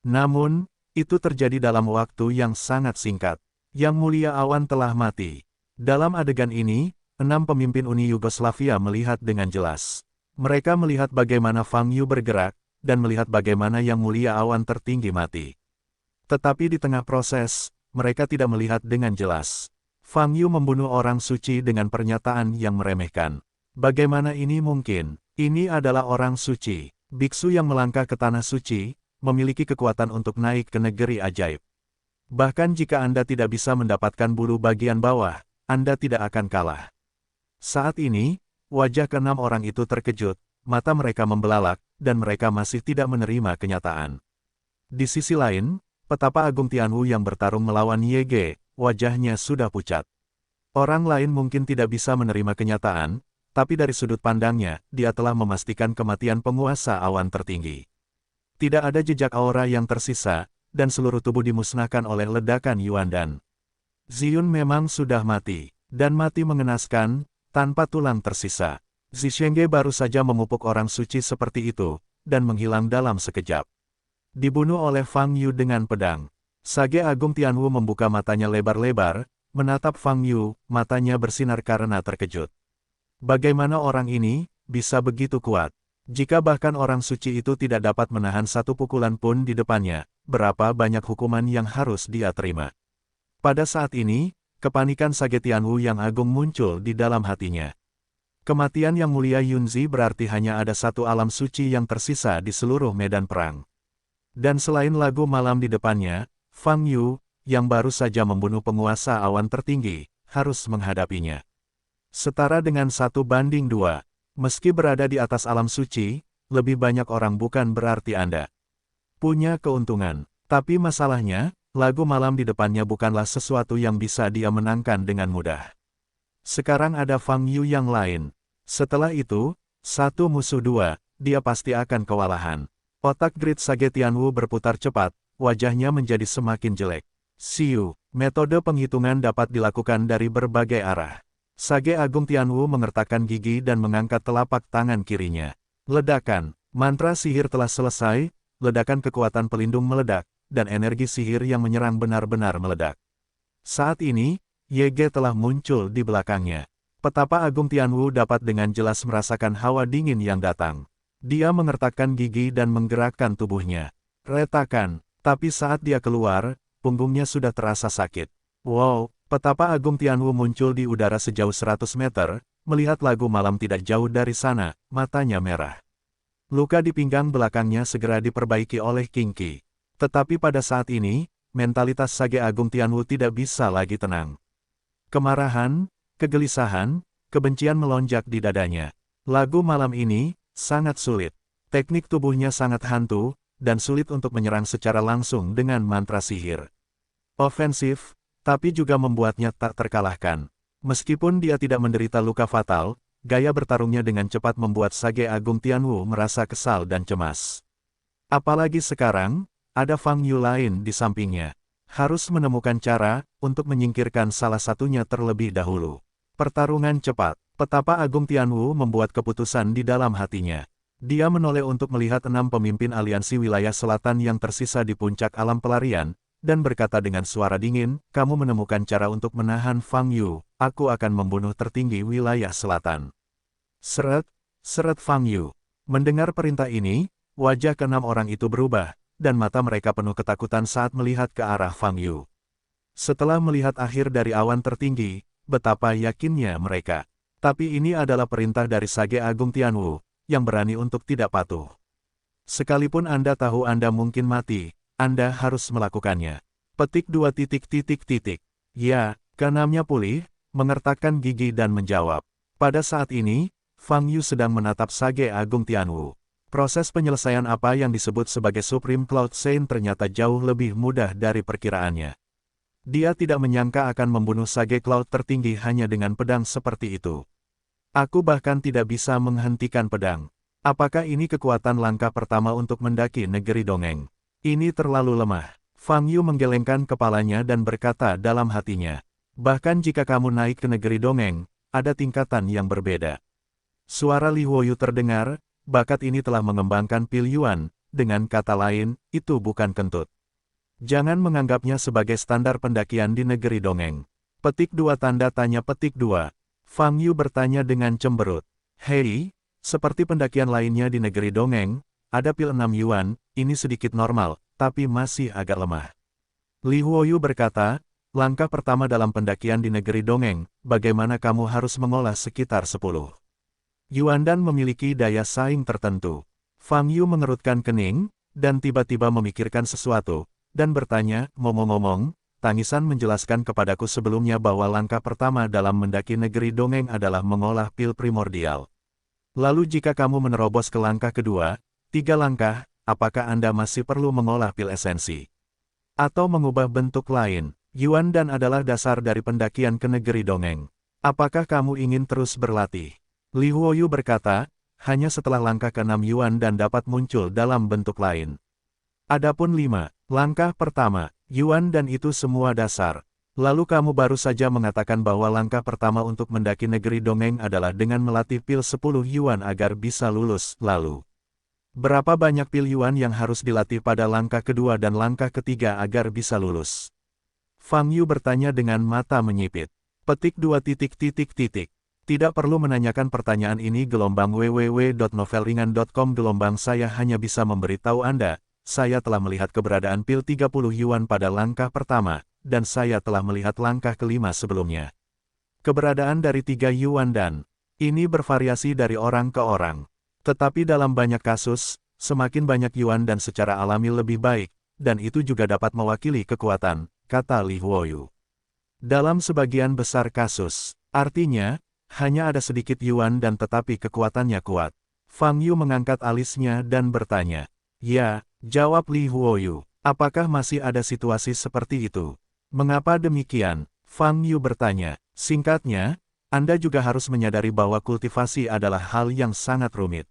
Namun, itu terjadi dalam waktu yang sangat singkat. Yang Mulia Awan telah mati. Dalam adegan ini, 6 pemimpin Uni Yugoslavia melihat dengan jelas. Mereka melihat bagaimana Fang Yu bergerak, dan melihat bagaimana Yang Mulia Awan tertinggi mati. Tetapi di tengah proses, mereka tidak melihat dengan jelas. Fang Yu membunuh orang suci dengan pernyataan yang meremehkan. Bagaimana ini mungkin? Ini adalah orang suci. Biksu yang melangkah ke tanah suci, memiliki kekuatan untuk naik ke negeri ajaib. Bahkan jika Anda tidak bisa mendapatkan bulu bagian bawah, Anda tidak akan kalah. Saat ini, wajah ke-6 orang itu terkejut, mata mereka membelalak, dan mereka masih tidak menerima kenyataan. Di sisi lain, petapa Agung Tianwu yang bertarung melawan Yege, wajahnya sudah pucat. Orang lain mungkin tidak bisa menerima kenyataan, tapi dari sudut pandangnya, dia telah memastikan kematian penguasa awan tertinggi. Tidak ada jejak aura yang tersisa, dan seluruh tubuh dimusnahkan oleh ledakan Yuan dan Ziyun memang sudah mati, dan mati mengenaskan, tanpa tulang tersisa. Zishenge baru saja memupuk orang suci seperti itu, dan menghilang dalam sekejap. Dibunuh oleh Fang Yu dengan pedang. Sage Agung Tianwu membuka matanya lebar-lebar, menatap Fang Yu, matanya bersinar karena terkejut. Bagaimana orang ini bisa begitu kuat? Jika bahkan orang suci itu tidak dapat menahan satu pukulan pun di depannya, berapa banyak hukuman yang harus dia terima? Pada saat ini, kepanikan Sage Tianwu yang agung muncul di dalam hatinya. Kematian Yang Mulia Yunzi berarti hanya ada satu alam suci yang tersisa di seluruh medan perang. Dan selain lagu malam di depannya, Fang Yu, yang baru saja membunuh penguasa awan tertinggi, harus menghadapinya. Setara dengan 1:2, meski berada di atas alam suci, lebih banyak orang bukan berarti Anda punya keuntungan. Tapi masalahnya, lagu malam di depannya bukanlah sesuatu yang bisa dia menangkan dengan mudah. Sekarang ada Fang Yu yang lain. Setelah itu, 1 musuh 2, dia pasti akan kewalahan. Otak Grid Sage Tianwu berputar cepat, wajahnya menjadi semakin jelek. Siu, metode penghitungan dapat dilakukan dari berbagai arah. Sage Agung Tianwu mengertakkan gigi dan mengangkat telapak tangan kirinya. Ledakan, mantra sihir telah selesai, ledakan kekuatan pelindung meledak, dan energi sihir yang menyerang benar-benar meledak. Saat ini, Ye telah muncul di belakangnya. Petapa Agung Tianwu dapat dengan jelas merasakan hawa dingin yang datang. Dia mengertakkan gigi dan menggerakkan tubuhnya. Retakan, tapi saat dia keluar, punggungnya sudah terasa sakit. Wow, petapa Agung Tianwu muncul di udara sejauh 100 meter, melihat lagu malam tidak jauh dari sana, matanya merah. Luka di pinggang belakangnya segera diperbaiki oleh King Qi. Tetapi pada saat ini, mentalitas Sage Agung Tianwu tidak bisa lagi tenang. Kemarahan, kegelisahan, kebencian melonjak di dadanya. Lagu malam ini sangat sulit. Teknik tubuhnya sangat hantu, dan sulit untuk menyerang secara langsung dengan mantra sihir. Ofensif, tapi juga membuatnya tak terkalahkan. Meskipun dia tidak menderita luka fatal, gaya bertarungnya dengan cepat membuat Sage Agung Tianwu merasa kesal dan cemas. Apalagi sekarang, ada Fang Yu lain di sampingnya. Harus menemukan cara untuk menyingkirkan salah satunya terlebih dahulu. Pertarungan cepat. Petapa Agung Tianwu membuat keputusan di dalam hatinya. Dia menoleh untuk melihat 6 pemimpin aliansi wilayah selatan yang tersisa di puncak alam pelarian, dan berkata dengan suara dingin, "Kamu menemukan cara untuk menahan Fang Yu, aku akan membunuh tertinggi wilayah selatan." Seret, seret Fang Yu. Mendengar perintah ini, wajah ke-6 orang itu berubah, dan mata mereka penuh ketakutan saat melihat ke arah Fang Yu. Setelah melihat akhir dari awan tertinggi, betapa yakinnya mereka. Tapi ini adalah perintah dari Sage Agung Tianwu, yang berani untuk tidak patuh. Sekalipun Anda tahu Anda mungkin mati, Anda harus melakukannya. Petik 2. Ya, ke-6-nya pulih, mengertakkan gigi dan menjawab. Pada saat ini, Fang Yu sedang menatap Sage Agung Tianwu. Proses penyelesaian apa yang disebut sebagai Supreme Cloud Saint ternyata jauh lebih mudah dari perkiraannya. Dia tidak menyangka akan membunuh Sage Cloud tertinggi hanya dengan pedang seperti itu. Aku bahkan tidak bisa menghentikan pedang. Apakah ini kekuatan langkah pertama untuk mendaki negeri dongeng? Ini terlalu lemah. Fang Yu menggelengkan kepalanya dan berkata dalam hatinya. Bahkan jika kamu naik ke negeri dongeng, ada tingkatan yang berbeda. Suara Li Huoyu terdengar. Bakat ini telah mengembangkan Pil Yuan, dengan kata lain, itu bukan kentut. Jangan menganggapnya sebagai standar pendakian di negeri dongeng. Petik 2. Fang Yu bertanya dengan cemberut. Hei, seperti pendakian lainnya di negeri dongeng, ada Pil 6 Yuan, ini sedikit normal, tapi masih agak lemah. Li Huoyu berkata, langkah pertama dalam pendakian di negeri dongeng, bagaimana kamu harus mengolah sekitar 10 Yuan dan memiliki daya saing tertentu. Fang Yu mengerutkan kening, dan tiba-tiba memikirkan sesuatu, dan bertanya, ngomong-ngomong, tangisan menjelaskan kepadaku sebelumnya bahwa langkah pertama dalam mendaki negeri dongeng adalah mengolah pil primordial. Lalu jika kamu menerobos ke langkah kedua, 3 langkah, apakah Anda masih perlu mengolah pil esensi? Atau mengubah bentuk lain? Yuan dan adalah dasar dari pendakian ke negeri dongeng. Apakah kamu ingin terus berlatih? Li Huoyu berkata, hanya setelah langkah ke-6 Yuan dan dapat muncul dalam bentuk lain. Adapun 5, langkah pertama, Yuan dan itu semua dasar. Lalu kamu baru saja mengatakan bahwa langkah pertama untuk mendaki negeri dongeng adalah dengan melatih pil 10 Yuan agar bisa lulus. Lalu, berapa banyak pil Yuan yang harus dilatih pada langkah kedua dan langkah ketiga agar bisa lulus? Fang Yu bertanya dengan mata menyipit. Petik 2. Tidak perlu menanyakan pertanyaan ini gelombang www.novelringan.com gelombang saya hanya bisa memberitahu Anda, saya telah melihat keberadaan pil 30 Yuan pada langkah pertama, dan saya telah melihat langkah kelima sebelumnya. Keberadaan dari 3 Yuan dan ini bervariasi dari orang ke orang. Tetapi dalam banyak kasus, semakin banyak Yuan dan secara alami lebih baik, dan itu juga dapat mewakili kekuatan, kata Li Huoyu. Dalam sebagian besar kasus, artinya, hanya ada sedikit Yuan dan tetapi kekuatannya kuat. Fang Yu mengangkat alisnya dan bertanya. Ya, jawab Li Huoyu. Apakah masih ada situasi seperti itu? Mengapa demikian? Fang Yu bertanya. Singkatnya, Anda juga harus menyadari bahwa kultivasi adalah hal yang sangat rumit.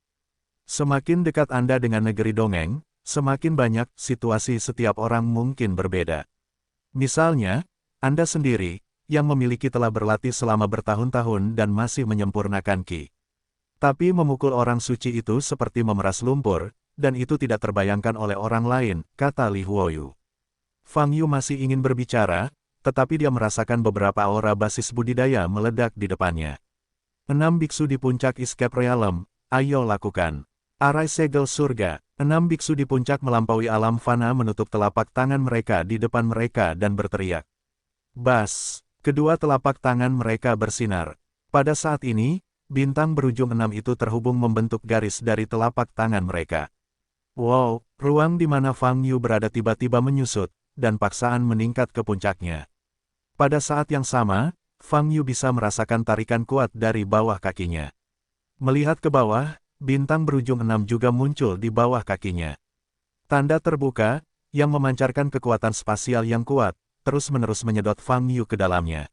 Semakin dekat Anda dengan negeri dongeng, semakin banyak situasi setiap orang mungkin berbeda. Misalnya, Anda sendiri, yang memiliki telah berlatih selama bertahun-tahun dan masih menyempurnakan Qi. Tapi memukul orang suci itu seperti memeras lumpur, dan itu tidak terbayangkan oleh orang lain, kata Li Huoyu. Fang Yu masih ingin berbicara, tetapi dia merasakan beberapa aura basis budidaya meledak di depannya. 6 biksu di puncak Escape Realm, ayo lakukan. Arai segel surga, 6 biksu di puncak melampaui alam fana menutup telapak tangan mereka di depan mereka dan berteriak. Bas, kedua telapak tangan mereka bersinar. Pada saat ini, bintang berujung 6 itu terhubung membentuk garis dari telapak tangan mereka. Wow, ruang di mana Fang Yu berada tiba-tiba menyusut, dan paksaan meningkat ke puncaknya. Pada saat yang sama, Fang Yu bisa merasakan tarikan kuat dari bawah kakinya. Melihat ke bawah, bintang berujung 6 juga muncul di bawah kakinya. Tanda terbuka, yang memancarkan kekuatan spasial yang kuat, terus-menerus menyedot Fang Yu ke dalamnya.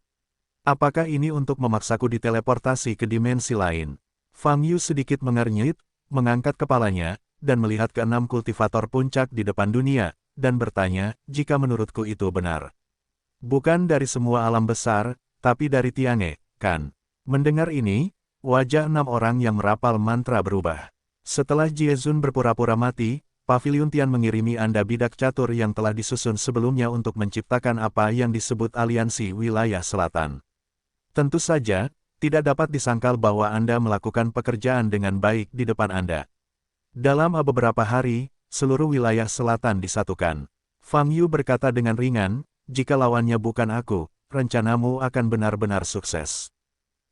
Apakah ini untuk memaksaku diteleportasi ke dimensi lain? Fang Yu sedikit mengernyit, mengangkat kepalanya, dan melihat ke-6 kultivator puncak di depan dunia, dan bertanya, jika menurutku itu benar. Bukan dari semua alam besar, tapi dari Tiange, kan? Mendengar ini, wajah 6 orang yang merapal mantra berubah. Setelah Jiezun berpura-pura mati, Pavilion Tian mengirimi Anda bidak catur yang telah disusun sebelumnya untuk menciptakan apa yang disebut Aliansi Wilayah Selatan. Tentu saja, tidak dapat disangkal bahwa Anda melakukan pekerjaan dengan baik di depan Anda. Dalam beberapa hari, seluruh wilayah selatan disatukan. Fang Yu berkata dengan ringan, jika lawannya bukan aku, rencanamu akan benar-benar sukses.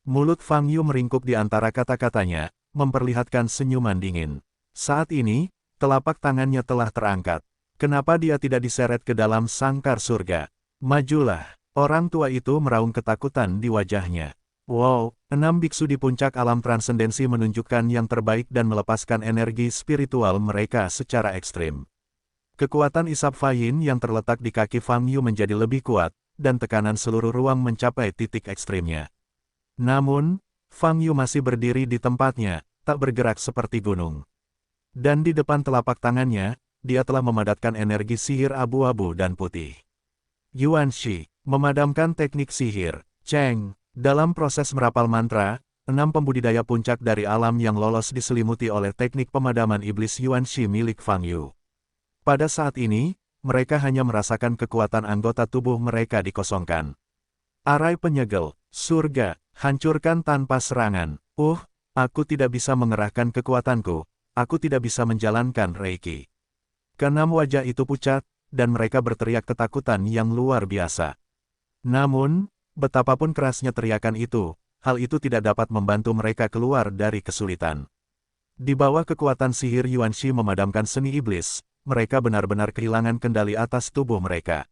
Mulut Fang Yu meringkuk di antara kata-katanya, memperlihatkan senyuman dingin. Saat ini, telapak tangannya telah terangkat. Kenapa dia tidak diseret ke dalam sangkar surga? Majulah. Orang tua itu meraung ketakutan di wajahnya. Wow, 6 biksu di puncak alam transendensi menunjukkan yang terbaik dan melepaskan energi spiritual mereka secara ekstrim. Kekuatan Isap Fayin yang terletak di kaki Fang Yu menjadi lebih kuat, dan tekanan seluruh ruang mencapai titik ekstrimnya. Namun, Fang Yu masih berdiri di tempatnya, tak bergerak seperti gunung. Dan di depan telapak tangannya, dia telah memadatkan energi sihir abu-abu dan putih. Yuan Shi, memadamkan teknik sihir. Cheng, dalam proses merapal mantra, 6 pembudidaya puncak dari alam yang lolos diselimuti oleh teknik pemadaman iblis Yuan Shi milik Fang Yu. Pada saat ini, mereka hanya merasakan kekuatan anggota tubuh mereka dikosongkan. Arai penyegel, surga, hancurkan tanpa serangan. Aku tidak bisa mengerahkan kekuatanku, aku tidak bisa menjalankan Reiki. Keenam wajah itu pucat, dan mereka berteriak ketakutan yang luar biasa. Namun, betapapun kerasnya teriakan itu, hal itu tidak dapat membantu mereka keluar dari kesulitan. Di bawah kekuatan sihir Yuan Shi memadamkan seni iblis, mereka benar-benar kehilangan kendali atas tubuh mereka.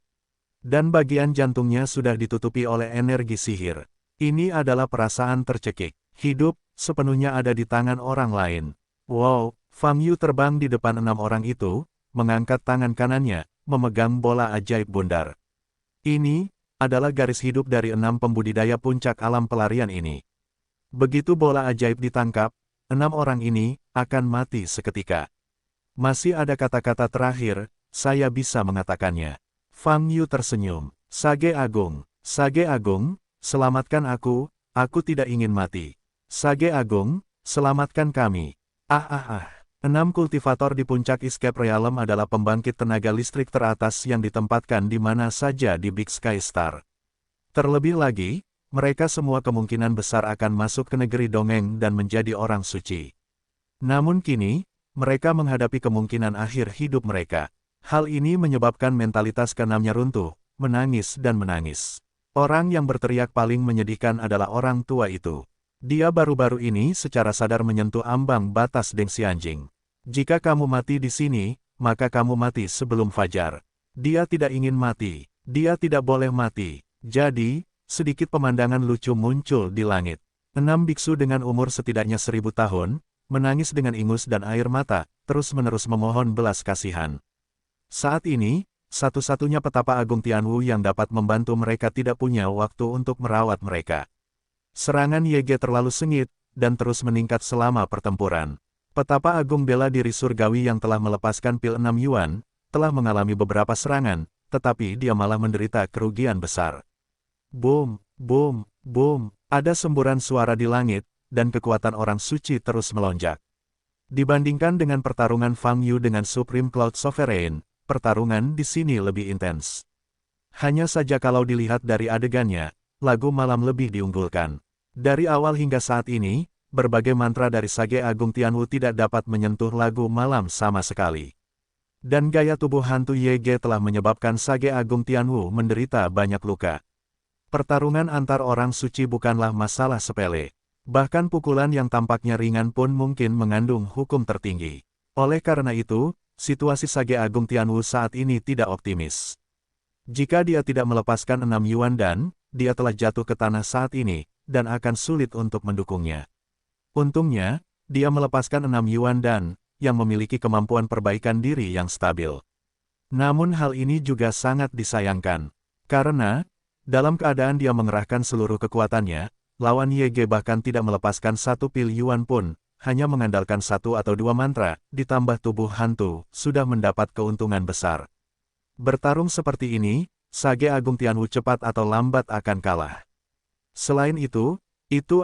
Dan bagian jantungnya sudah ditutupi oleh energi sihir. Ini adalah perasaan tercekik. Hidup, sepenuhnya ada di tangan orang lain. Wow, Fang Yu terbang di depan 6 orang itu, mengangkat tangan kanannya, memegang bola ajaib bundar. Ini adalah garis hidup dari 6 pembudidaya puncak alam pelarian ini. Begitu bola ajaib ditangkap, 6 orang ini akan mati seketika. Masih ada kata-kata terakhir, saya bisa mengatakannya. Fang Yu tersenyum. Sage Agung, selamatkan aku tidak ingin mati. Sage Agung, selamatkan kami. 6 kultivator di puncak Escape Realm adalah pembangkit tenaga listrik teratas yang ditempatkan di mana saja di Big Sky Star. Terlebih lagi, mereka semua kemungkinan besar akan masuk ke negeri dongeng dan menjadi orang suci. Namun kini, mereka menghadapi kemungkinan akhir hidup mereka. Hal ini menyebabkan mentalitas keenamnya runtuh, menangis dan menangis. Orang yang berteriak paling menyedihkan adalah orang tua itu. Dia baru-baru ini secara sadar menyentuh ambang batas Deng Xianjing. Jika kamu mati di sini, maka kamu mati sebelum fajar. Dia tidak ingin mati. Dia tidak boleh mati. Jadi, sedikit pemandangan lucu muncul di langit. 6 biksu dengan umur setidaknya 1000 tahun, menangis dengan ingus dan air mata, terus-menerus memohon belas kasihan. Saat ini, satu-satunya petapa Agung Tianwu yang dapat membantu mereka tidak punya waktu untuk merawat mereka. Serangan Yege terlalu sengit, dan terus meningkat selama pertempuran. Petapa Agung bela diri surgawi yang telah melepaskan pil 6 Yuan, telah mengalami beberapa serangan, tetapi dia malah menderita kerugian besar. Boom, boom, boom, ada semburan suara di langit, dan kekuatan orang suci terus melonjak. Dibandingkan dengan pertarungan Fang Yu dengan Supreme Cloud Sovereign, pertarungan di sini lebih intens. Hanya saja kalau dilihat dari adegannya, lagu malam lebih diunggulkan. Dari awal hingga saat ini, berbagai mantra dari Sage Agung Tianwu tidak dapat menyentuh lagu malam sama sekali. Dan gaya tubuh hantu Ye telah menyebabkan Sage Agung Tianwu menderita banyak luka. Pertarungan antar orang suci bukanlah masalah sepele. Bahkan pukulan yang tampaknya ringan pun mungkin mengandung hukum tertinggi. Oleh karena itu, situasi Sage Agung Tianwu saat ini tidak optimis. Jika dia tidak melepaskan 6 Yuan Dan, dia telah jatuh ke tanah saat ini, dan akan sulit untuk mendukungnya. Untungnya, dia melepaskan 6 Yuan Dan, yang memiliki kemampuan perbaikan diri yang stabil. Namun hal ini juga sangat disayangkan. Karena, dalam keadaan dia mengerahkan seluruh kekuatannya, lawan Ye bahkan tidak melepaskan 1 pil Yuan pun, hanya mengandalkan 1 atau 2 mantra, ditambah tubuh hantu, sudah mendapat keuntungan besar. Bertarung seperti ini, Sage Agung Tianwu cepat atau lambat akan kalah. Selain itu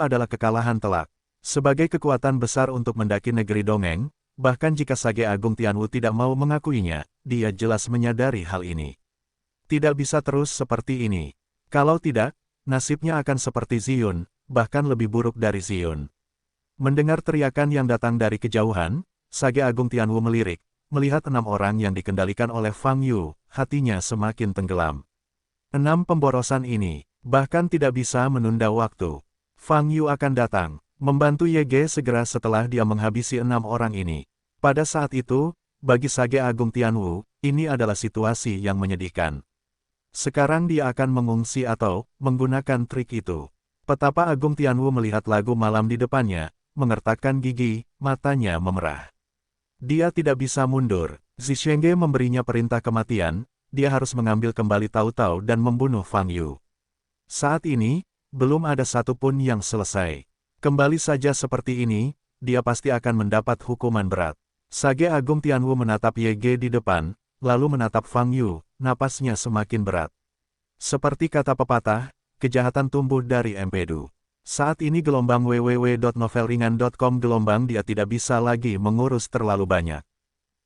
adalah kekalahan telak. Sebagai kekuatan besar untuk mendaki negeri dongeng, bahkan jika Sage Agung Tianwu tidak mau mengakuinya, dia jelas menyadari hal ini. Tidak bisa terus seperti ini. Kalau tidak, nasibnya akan seperti Ziyun, bahkan lebih buruk dari Ziyun. Mendengar teriakan yang datang dari kejauhan, Sage Agung Tianwu melirik. Melihat 6 orang yang dikendalikan oleh Fang Yu, hatinya semakin tenggelam. 6 pemborosan ini, bahkan tidak bisa menunda waktu. Fang Yu akan datang, membantu Ye segera setelah dia menghabisi 6 orang ini. Pada saat itu, bagi Sage Agung Tianwu, ini adalah situasi yang menyedihkan. Sekarang dia akan mengungsi atau menggunakan trik itu. Petapa Agung Tianwu melihat lagu malam di depannya, mengertakkan gigi, matanya memerah. Dia tidak bisa mundur. Zishenge memberinya perintah kematian, dia harus mengambil kembali Tao Tao dan membunuh Fang Yu. Saat ini, belum ada satupun yang selesai. Kembali saja seperti ini, dia pasti akan mendapat hukuman berat. Sage Agung Tianwu menatap Ye di depan, lalu menatap Fang Yu, napasnya semakin berat. Seperti kata pepatah, kejahatan tumbuh dari empedu. Saat ini gelombang www.novelringan.com gelombang dia tidak bisa lagi mengurus terlalu banyak.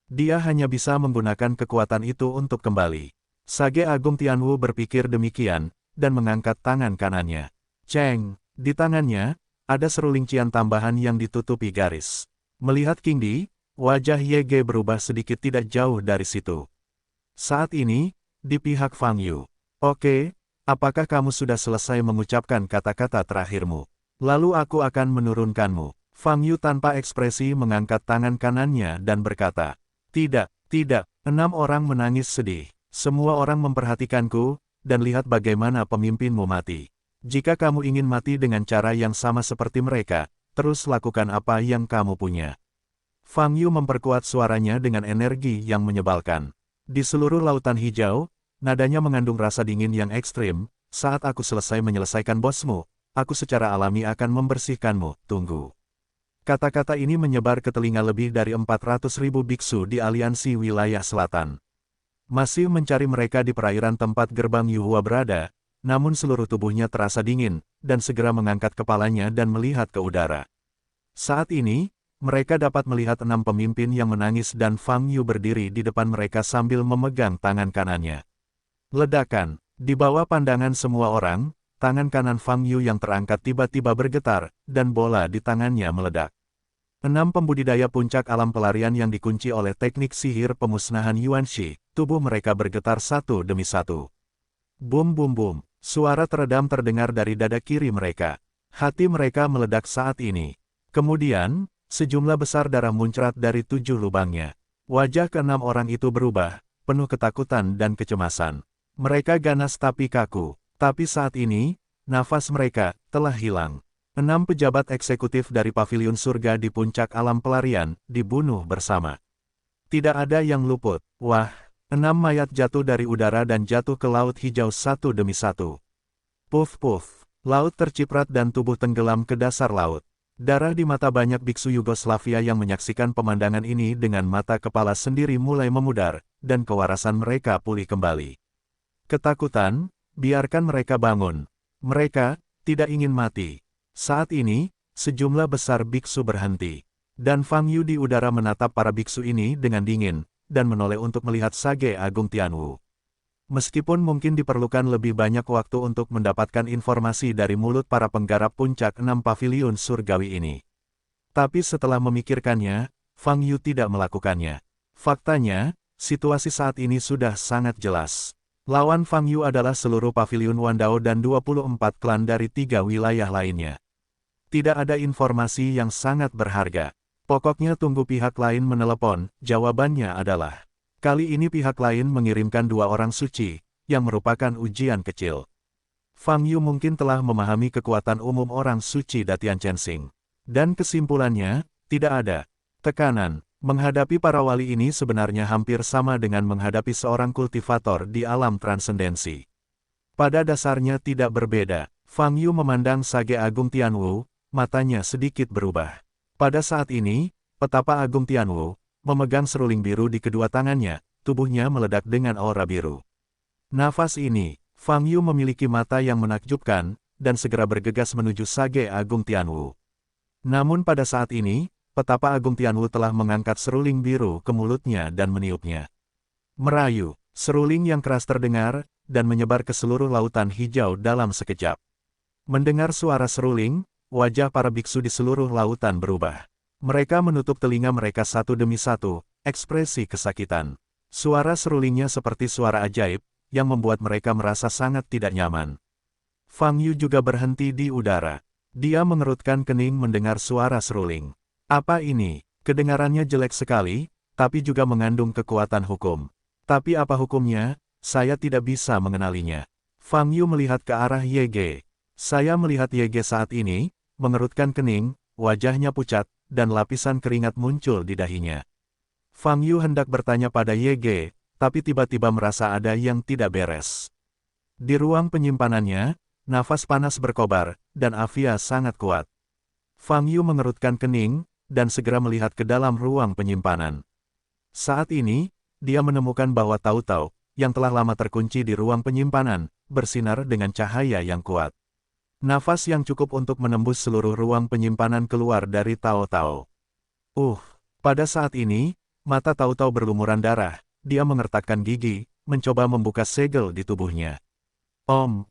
Dia hanya bisa menggunakan kekuatan itu untuk kembali. Sage Agung Tianwu berpikir demikian, dan mengangkat tangan kanannya. Ceng, di tangannya, ada seruling cian tambahan yang ditutupi garis. Melihat King Di, wajah Ye berubah sedikit tidak jauh dari situ. Saat ini, di pihak Fang Yu. Oke. Apakah kamu sudah selesai mengucapkan kata-kata terakhirmu? Lalu aku akan menurunkanmu. Fang Yu tanpa ekspresi mengangkat tangan kanannya dan berkata, Tidak, tidak. 6 orang menangis sedih. Semua orang memperhatikanku, dan lihat bagaimana pemimpinmu mati. Jika kamu ingin mati dengan cara yang sama seperti mereka, terus lakukan apa yang kamu punya. Fang Yu memperkuat suaranya dengan energi yang menyebalkan. Di seluruh lautan hijau, nadanya mengandung rasa dingin yang ekstrim. Saat aku selesai menyelesaikan bosmu, aku secara alami akan membersihkanmu, tunggu. Kata-kata ini menyebar ke telinga lebih dari 400.000 biksu di aliansi wilayah selatan. Masih mencari mereka di perairan tempat gerbang Yuhua berada, namun seluruh tubuhnya terasa dingin, dan segera mengangkat kepalanya dan melihat ke udara. Saat ini, mereka dapat melihat 6 pemimpin yang menangis dan Fang Yu berdiri di depan mereka sambil memegang tangan kanannya. Ledakan. Di bawah pandangan semua orang, tangan kanan Fang Yu yang terangkat tiba-tiba bergetar, dan bola di tangannya meledak. 6 pembudidaya puncak alam pelarian yang dikunci oleh teknik sihir pemusnahan Yuanshi, tubuh mereka bergetar satu demi satu. Bum bum bum, suara teredam terdengar dari dada kiri mereka. Hati mereka meledak saat ini. Kemudian, sejumlah besar darah muncrat dari 7 lubangnya. Wajah ke-6 orang itu berubah, penuh ketakutan dan kecemasan. Mereka ganas tapi kaku, tapi saat ini, nafas mereka telah hilang. 6 pejabat eksekutif dari paviliun surga di puncak alam pelarian dibunuh bersama. Tidak ada yang luput. Wah, 6 mayat jatuh dari udara dan jatuh ke laut hijau satu demi satu. Puff puff, laut terciprat dan tubuh tenggelam ke dasar laut. Darah di mata banyak biksu Yugoslavia yang menyaksikan pemandangan ini dengan mata kepala sendiri mulai memudar, dan kewarasan mereka pulih kembali. Ketakutan, biarkan mereka bangun. Mereka tidak ingin mati. Saat ini, sejumlah besar biksu berhenti. Dan Fang Yu di udara menatap para biksu ini dengan dingin, dan menoleh untuk melihat Sage Agung Tianwu. Meskipun mungkin diperlukan lebih banyak waktu untuk mendapatkan informasi dari mulut para penggarap puncak 6 paviliun surgawi ini. Tapi setelah memikirkannya, Fang Yu tidak melakukannya. Faktanya, situasi saat ini sudah sangat jelas. Lawan Fang Yu adalah seluruh paviliun Wandao dan 24 klan dari 3 wilayah lainnya. Tidak ada informasi yang sangat berharga. Pokoknya tunggu pihak lain menelepon, jawabannya adalah. Kali ini pihak lain mengirimkan 2 orang suci, yang merupakan ujian kecil. Fang Yu mungkin telah memahami kekuatan umum orang suci Datian Chensing. Dan kesimpulannya, tidak ada tekanan. Menghadapi para wali ini sebenarnya hampir sama dengan menghadapi seorang kultivator di alam transendensi. Pada dasarnya tidak berbeda. Fang Yu memandang Sage Agung Tianwu, matanya sedikit berubah. Pada saat ini, petapa Agung Tianwu memegang seruling biru di kedua tangannya, tubuhnya meledak dengan aura biru. Nafas ini, Fang Yu memiliki mata yang menakjubkan, dan segera bergegas menuju Sage Agung Tianwu. Namun pada saat ini, petapa Agung Tianwu telah mengangkat seruling biru ke mulutnya dan meniupnya. Merayu, seruling yang keras terdengar, dan menyebar ke seluruh lautan hijau dalam sekejap. Mendengar suara seruling, wajah para biksu di seluruh lautan berubah. Mereka menutup telinga mereka satu demi satu, ekspresi kesakitan. Suara serulingnya seperti suara ajaib, yang membuat mereka merasa sangat tidak nyaman. Fang Yu juga berhenti di udara. Dia mengerutkan kening mendengar suara seruling. Apa ini? Kedengarannya jelek sekali, tapi juga mengandung kekuatan hukum. Tapi apa hukumnya? Saya tidak bisa mengenalinya. Fang Yu melihat ke arah Ye. Saya melihat Ye saat ini, mengerutkan kening, wajahnya pucat, dan lapisan keringat muncul di dahinya. Fang Yu hendak bertanya pada Ye, tapi tiba-tiba merasa ada yang tidak beres. Di ruang penyimpanannya, nafas panas berkobar, dan Afia sangat kuat. Fang Yu mengerutkan kening, dan segera melihat ke dalam ruang penyimpanan. Saat ini, dia menemukan bahwa Tau-Tau, yang telah lama terkunci di ruang penyimpanan, bersinar dengan cahaya yang kuat. Nafas yang cukup untuk menembus seluruh ruang penyimpanan keluar dari Tau-Tau. Pada saat ini, mata Tau-Tau berlumuran darah, dia mengertakkan gigi, mencoba membuka segel di tubuhnya. 6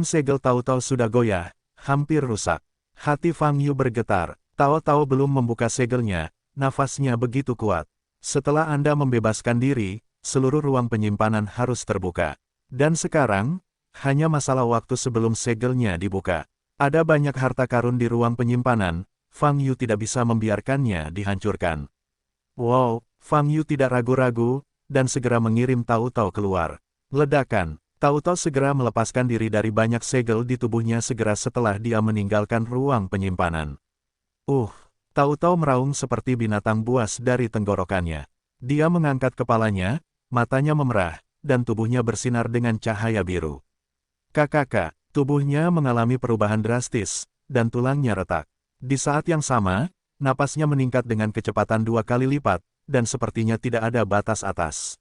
segel Tau-Tau sudah goyah, hampir rusak. Hati Fang Yu bergetar. Tau-Tau belum membuka segelnya, nafasnya begitu kuat. Setelah Anda membebaskan diri, seluruh ruang penyimpanan harus terbuka. Dan sekarang, hanya masalah waktu sebelum segelnya dibuka. Ada banyak harta karun di ruang penyimpanan, Fang Yu tidak bisa membiarkannya dihancurkan. Wow, Fang Yu tidak ragu-ragu, dan segera mengirim Tau-Tau keluar. Ledakan, Tau-Tau segera melepaskan diri dari banyak segel di tubuhnya segera setelah dia meninggalkan ruang penyimpanan. Tau-Tau meraung seperti binatang buas dari tenggorokannya. Dia mengangkat kepalanya, matanya memerah, dan tubuhnya bersinar dengan cahaya biru. Kakak, tubuhnya mengalami perubahan drastis, dan tulangnya retak. Di saat yang sama, napasnya meningkat dengan kecepatan 2 kali lipat, dan sepertinya tidak ada batas atas.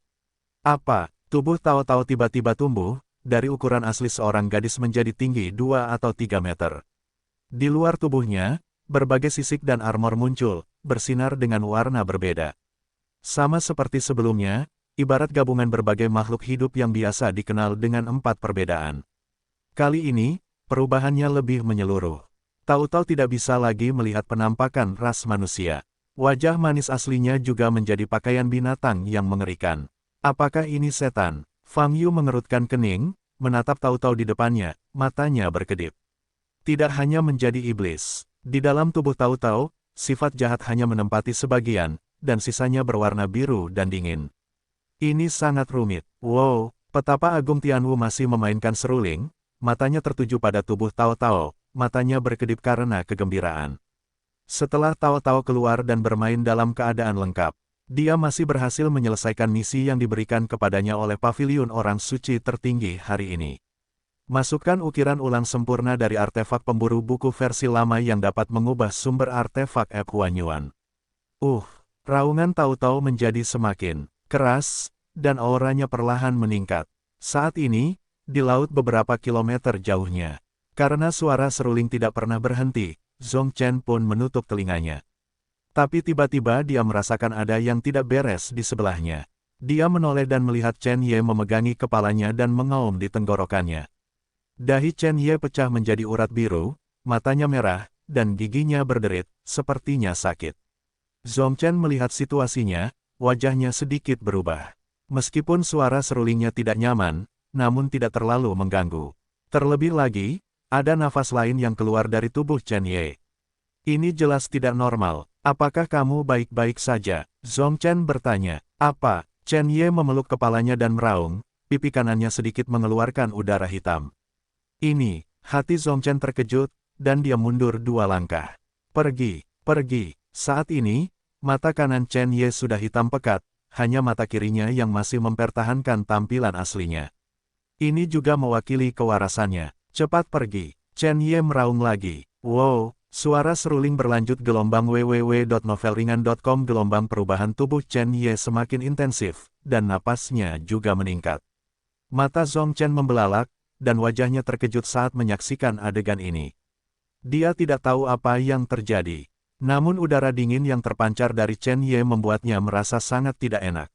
Apa? Tubuh Tau-Tau tiba-tiba tumbuh, dari ukuran asli seorang gadis menjadi tinggi 2 atau 3 meter. Di luar tubuhnya, berbagai sisik dan armor muncul, bersinar dengan warna berbeda. Sama seperti sebelumnya, ibarat gabungan berbagai makhluk hidup yang biasa dikenal dengan 4 perbedaan. Kali ini, perubahannya lebih menyeluruh. Tau-Tau tidak bisa lagi melihat penampakan ras manusia. Wajah manis aslinya juga menjadi pakaian binatang yang mengerikan. Apakah ini setan? Fang Yu mengerutkan kening, menatap Tau-Tau di depannya, matanya berkedip. Tidak hanya menjadi iblis. Di dalam tubuh Tau-Tau, sifat jahat hanya menempati sebagian, dan sisanya berwarna biru dan dingin. Ini sangat rumit. Wow, petapa Agung Tianwu masih memainkan seruling, matanya tertuju pada tubuh Tau-Tau, matanya berkedip karena kegembiraan. Setelah Tau-Tau keluar dan bermain dalam keadaan lengkap, dia masih berhasil menyelesaikan misi yang diberikan kepadanya oleh Paviliun Orang Suci tertinggi hari ini. Masukkan ukiran ulang sempurna dari artefak pemburu buku versi lama yang dapat mengubah sumber artefak Ep Huanyuan. Raungan Tau-Tau menjadi semakin keras, dan auranya perlahan meningkat. Saat ini, di laut beberapa kilometer jauhnya. Karena suara seruling tidak pernah berhenti, Zhong Chen pun menutup telinganya. Tapi tiba-tiba dia merasakan ada yang tidak beres di sebelahnya. Dia menoleh dan melihat Chen Ye memegangi kepalanya dan mengaum di tenggorokannya. Dahi Chen Ye pecah menjadi urat biru, matanya merah, dan giginya berderit, sepertinya sakit. Zhong Chen melihat situasinya, wajahnya sedikit berubah. Meskipun suara serulingnya tidak nyaman, namun tidak terlalu mengganggu. Terlebih lagi, ada nafas lain yang keluar dari tubuh Chen Ye. Ini jelas tidak normal. Apakah kamu baik-baik saja? Zhong Chen bertanya. Apa? Chen Ye memeluk kepalanya dan meraung, pipi kanannya sedikit mengeluarkan udara hitam. Ini, hati Zhong Chen terkejut, dan dia mundur 2 langkah. Pergi, pergi. Saat ini, mata kanan Chen Ye sudah hitam pekat, hanya mata kirinya yang masih mempertahankan tampilan aslinya. Ini juga mewakili kewarasannya. Cepat pergi. Chen Ye meraung lagi. Wow. Suara seruling berlanjut gelombang www.novelringan.com. Gelombang perubahan tubuh Chen Ye semakin intensif, dan napasnya juga meningkat. Mata Zhong Chen membelalak, dan wajahnya terkejut saat menyaksikan adegan ini. Dia tidak tahu apa yang terjadi. Namun udara dingin yang terpancar dari Chen Ye membuatnya merasa sangat tidak enak.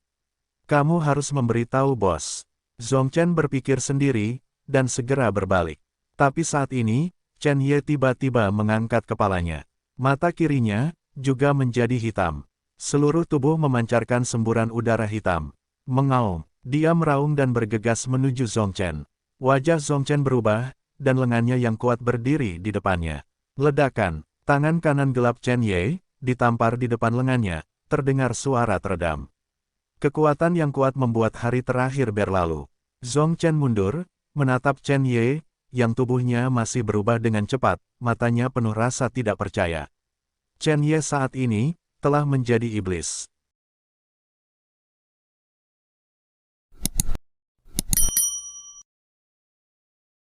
Kamu harus memberitahu bos. Zhong Chen berpikir sendiri, dan segera berbalik. Tapi saat ini, Chen Ye tiba-tiba mengangkat kepalanya. Mata kirinya juga menjadi hitam. Seluruh tubuh memancarkan semburan udara hitam. Mengaum, dia meraung dan bergegas menuju Zhong Chen. Wajah Zhong Chen berubah, dan lengannya yang kuat berdiri di depannya. Ledakan, tangan kanan gelap Chen Ye ditampar di depan lengannya, terdengar suara teredam. Kekuatan yang kuat membuat hari terakhir berlalu. Zhong Chen mundur, menatap Chen Ye, yang tubuhnya masih berubah dengan cepat, matanya penuh rasa tidak percaya. Chen Ye saat ini telah menjadi iblis.